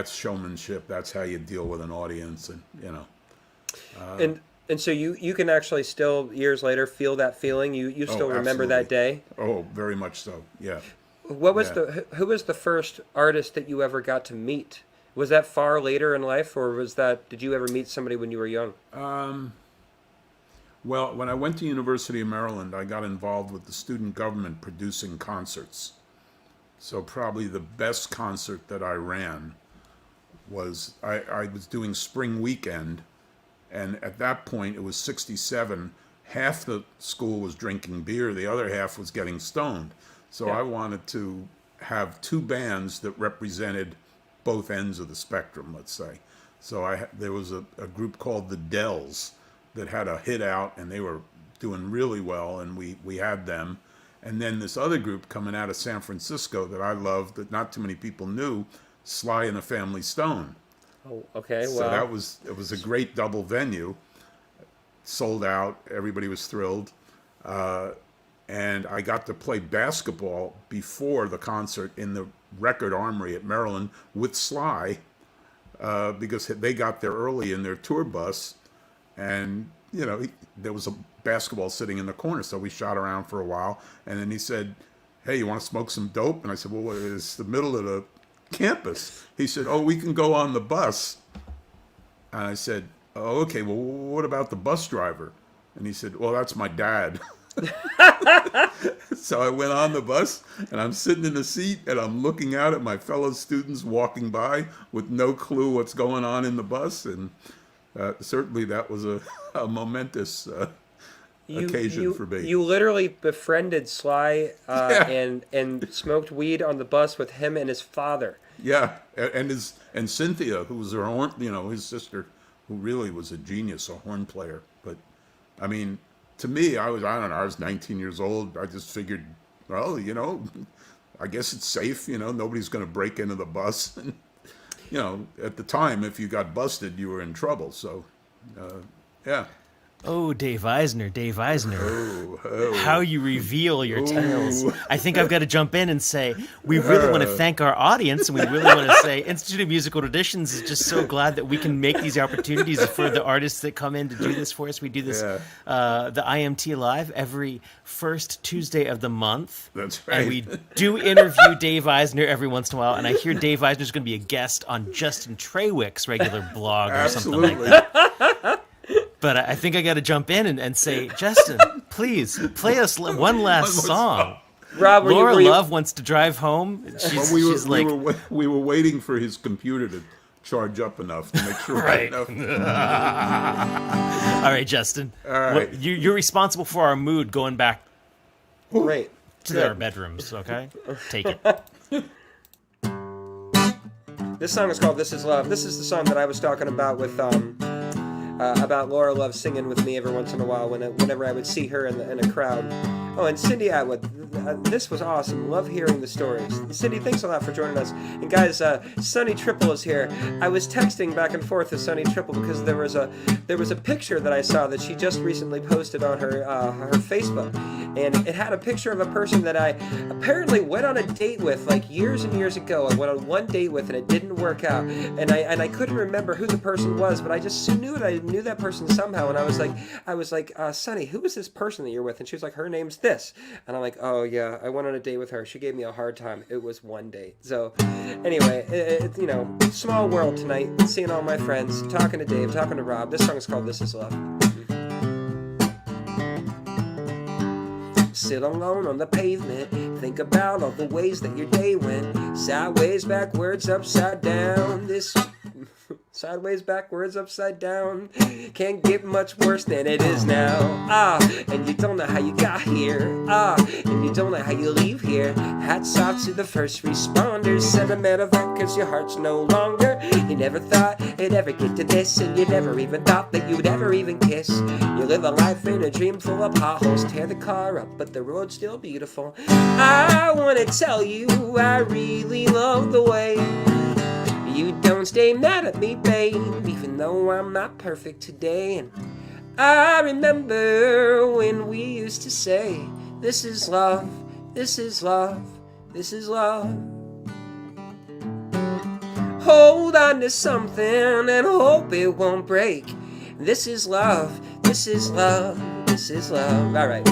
showmanship. That's how you deal with an audience. And, and so you can actually still, years later, feel that feeling? You still remember that day? Oh, very much so, yeah. Who was the first artist that you ever got to meet? Was that far later in life, or did you ever meet somebody when you were young? Well, when I went to University of Maryland, I got involved with the student government producing concerts. So probably the best concert that I ran was, I was doing Spring Weekend, and at that point it was 1967. Half the school was drinking beer, the other half was getting stoned. So I wanted to have 2 bands that represented both ends of the spectrum, let's say. So there was a group called the Dells that had a hit out, and they were doing really well, and we had them. And then this other group coming out of San Francisco that I loved, that not too many people knew, Sly and the Family Stone. Oh, okay. So it was a great double venue, sold out, everybody was thrilled. And I got to play basketball before the concert in the Record Armory at Maryland with Sly, because they got there early in their tour bus, and there was a basketball sitting in the corner, so we shot around for a while, and then he said, "Hey, you want to smoke some dope?" And I said, "Well, it's the middle of the campus." He said, "Oh, we can go on the bus." And I said, "Oh, okay, well, what about the bus driver?" And he said, "Well, that's my dad." So I went on the bus, and I'm sitting in the seat, and I'm looking out at my fellow students walking by with no clue what's going on in the bus, and certainly that was a momentous occasion for me. You literally befriended Sly and smoked weed on the bus with him and his father. Yeah, and Cynthia, who was her horn, his sister, who really was a genius, a horn player. But I mean, to me, I was 19 years old. I just figured, well, I guess it's safe. Nobody's going to break into the bus. And, at the time, if you got busted, you were in trouble. So, yeah. Oh, Dave Eisner, Dave Eisner. Oh. How you reveal your tales. I think I've got to jump in and say, we really want to thank our audience, and we really want to say Institute of Musical Traditions is just so glad that we can make these opportunities for the artists that come in to do this for us. We do this, the IMT Live, every first Tuesday of the month. That's right. And we do interview Dave Eisner every once in a while, and I hear Dave Eisner's going to be a guest on Justin Trawick's regular blog or something like that. But I think I got to jump in and say, Justin, please play us one last song. Rob, Laura Love wants to drive home. We were waiting for his computer to charge up enough to make sure. Right. All right, Justin. All right. You're responsible for our mood going back Great. to our bedrooms, okay? Take it. This song is called "This Is Love." This is the song that I was talking about with about Laura Love singing with me every once in a while whenever I would see her in a crowd. Oh, and Cindy Atwood, this was awesome. Love hearing the stories. Cindy, thanks a lot for joining us. And guys, Sunny Triple is here. I was texting back and forth with Sunny Triple because there was a picture that I saw that she just recently posted on her Facebook, and it had a picture of a person that I apparently went on a date with like years and years ago. I went on one date with, and it didn't work out. And I couldn't remember who the person was, but I just knew that I knew that person somehow. And I was like, Sunny, who is this person that you're with? And she was like, her name's this. And I'm like, oh yeah, I went on a date with her. She gave me a hard time. It was one date. So anyway, it's small world tonight. Seeing all my friends, talking to Dave, talking to Rob. This song is called "This Is Love." Sit alone on the pavement, think about all the ways that your day went. Sideways, backwards, upside down. Sideways, backwards, upside down. Can't get much worse than it is now. And you don't know how you got here. And you don't know how you leave here. Hats off to the first responders. Sentimental that cause your heart's no longer. You never thought it'd ever get to this, and you never even thought that you'd ever even kiss. You live a life in a dream full of potholes. Tear the car up, but the road's still beautiful. I wanna tell you I really love the way you don't stay mad at me, babe, even though I'm not perfect today. And I remember when we used to say, this is love, this is love, this is love. Hold on to something and hope it won't break. This is love, this is love, this is love. All right.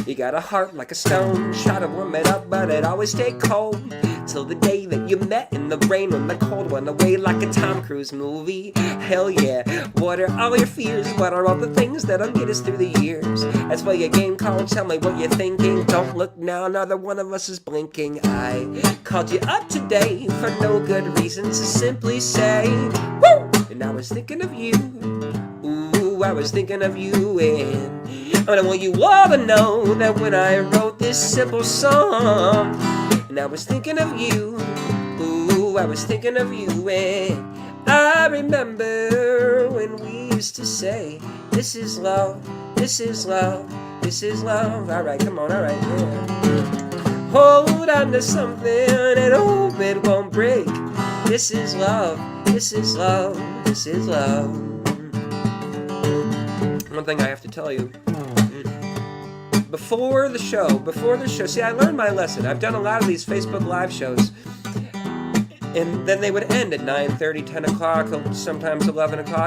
You got a heart like a stone, try to warm it up, but it always stay cold. Till the day that you met in the rain when the cold went away like a Tom Cruise movie. Hell yeah, what are all your fears? What are all the things that'll get us through the years? That's why your game called, tell me what you're thinking. Don't look now, neither one of us is blinking. I called you up today for no good reason, to simply say, woo! And I was thinking of you. Ooh, I was thinking of you, and I want you all to know that when I wrote this simple song, and I was thinking of you, ooh, I was thinking of you, and I remember when we used to say, this is love, this is love, this is love. All right, come on, all right, yeah. Hold on to something and hope it won't break. This is love, this is love, this is love. One thing I have to tell you. Before the show, see, I learned my lesson. I've done a lot of these Facebook Live shows, and then they would end at 9:30, 10 o'clock, sometimes 11 o'clock.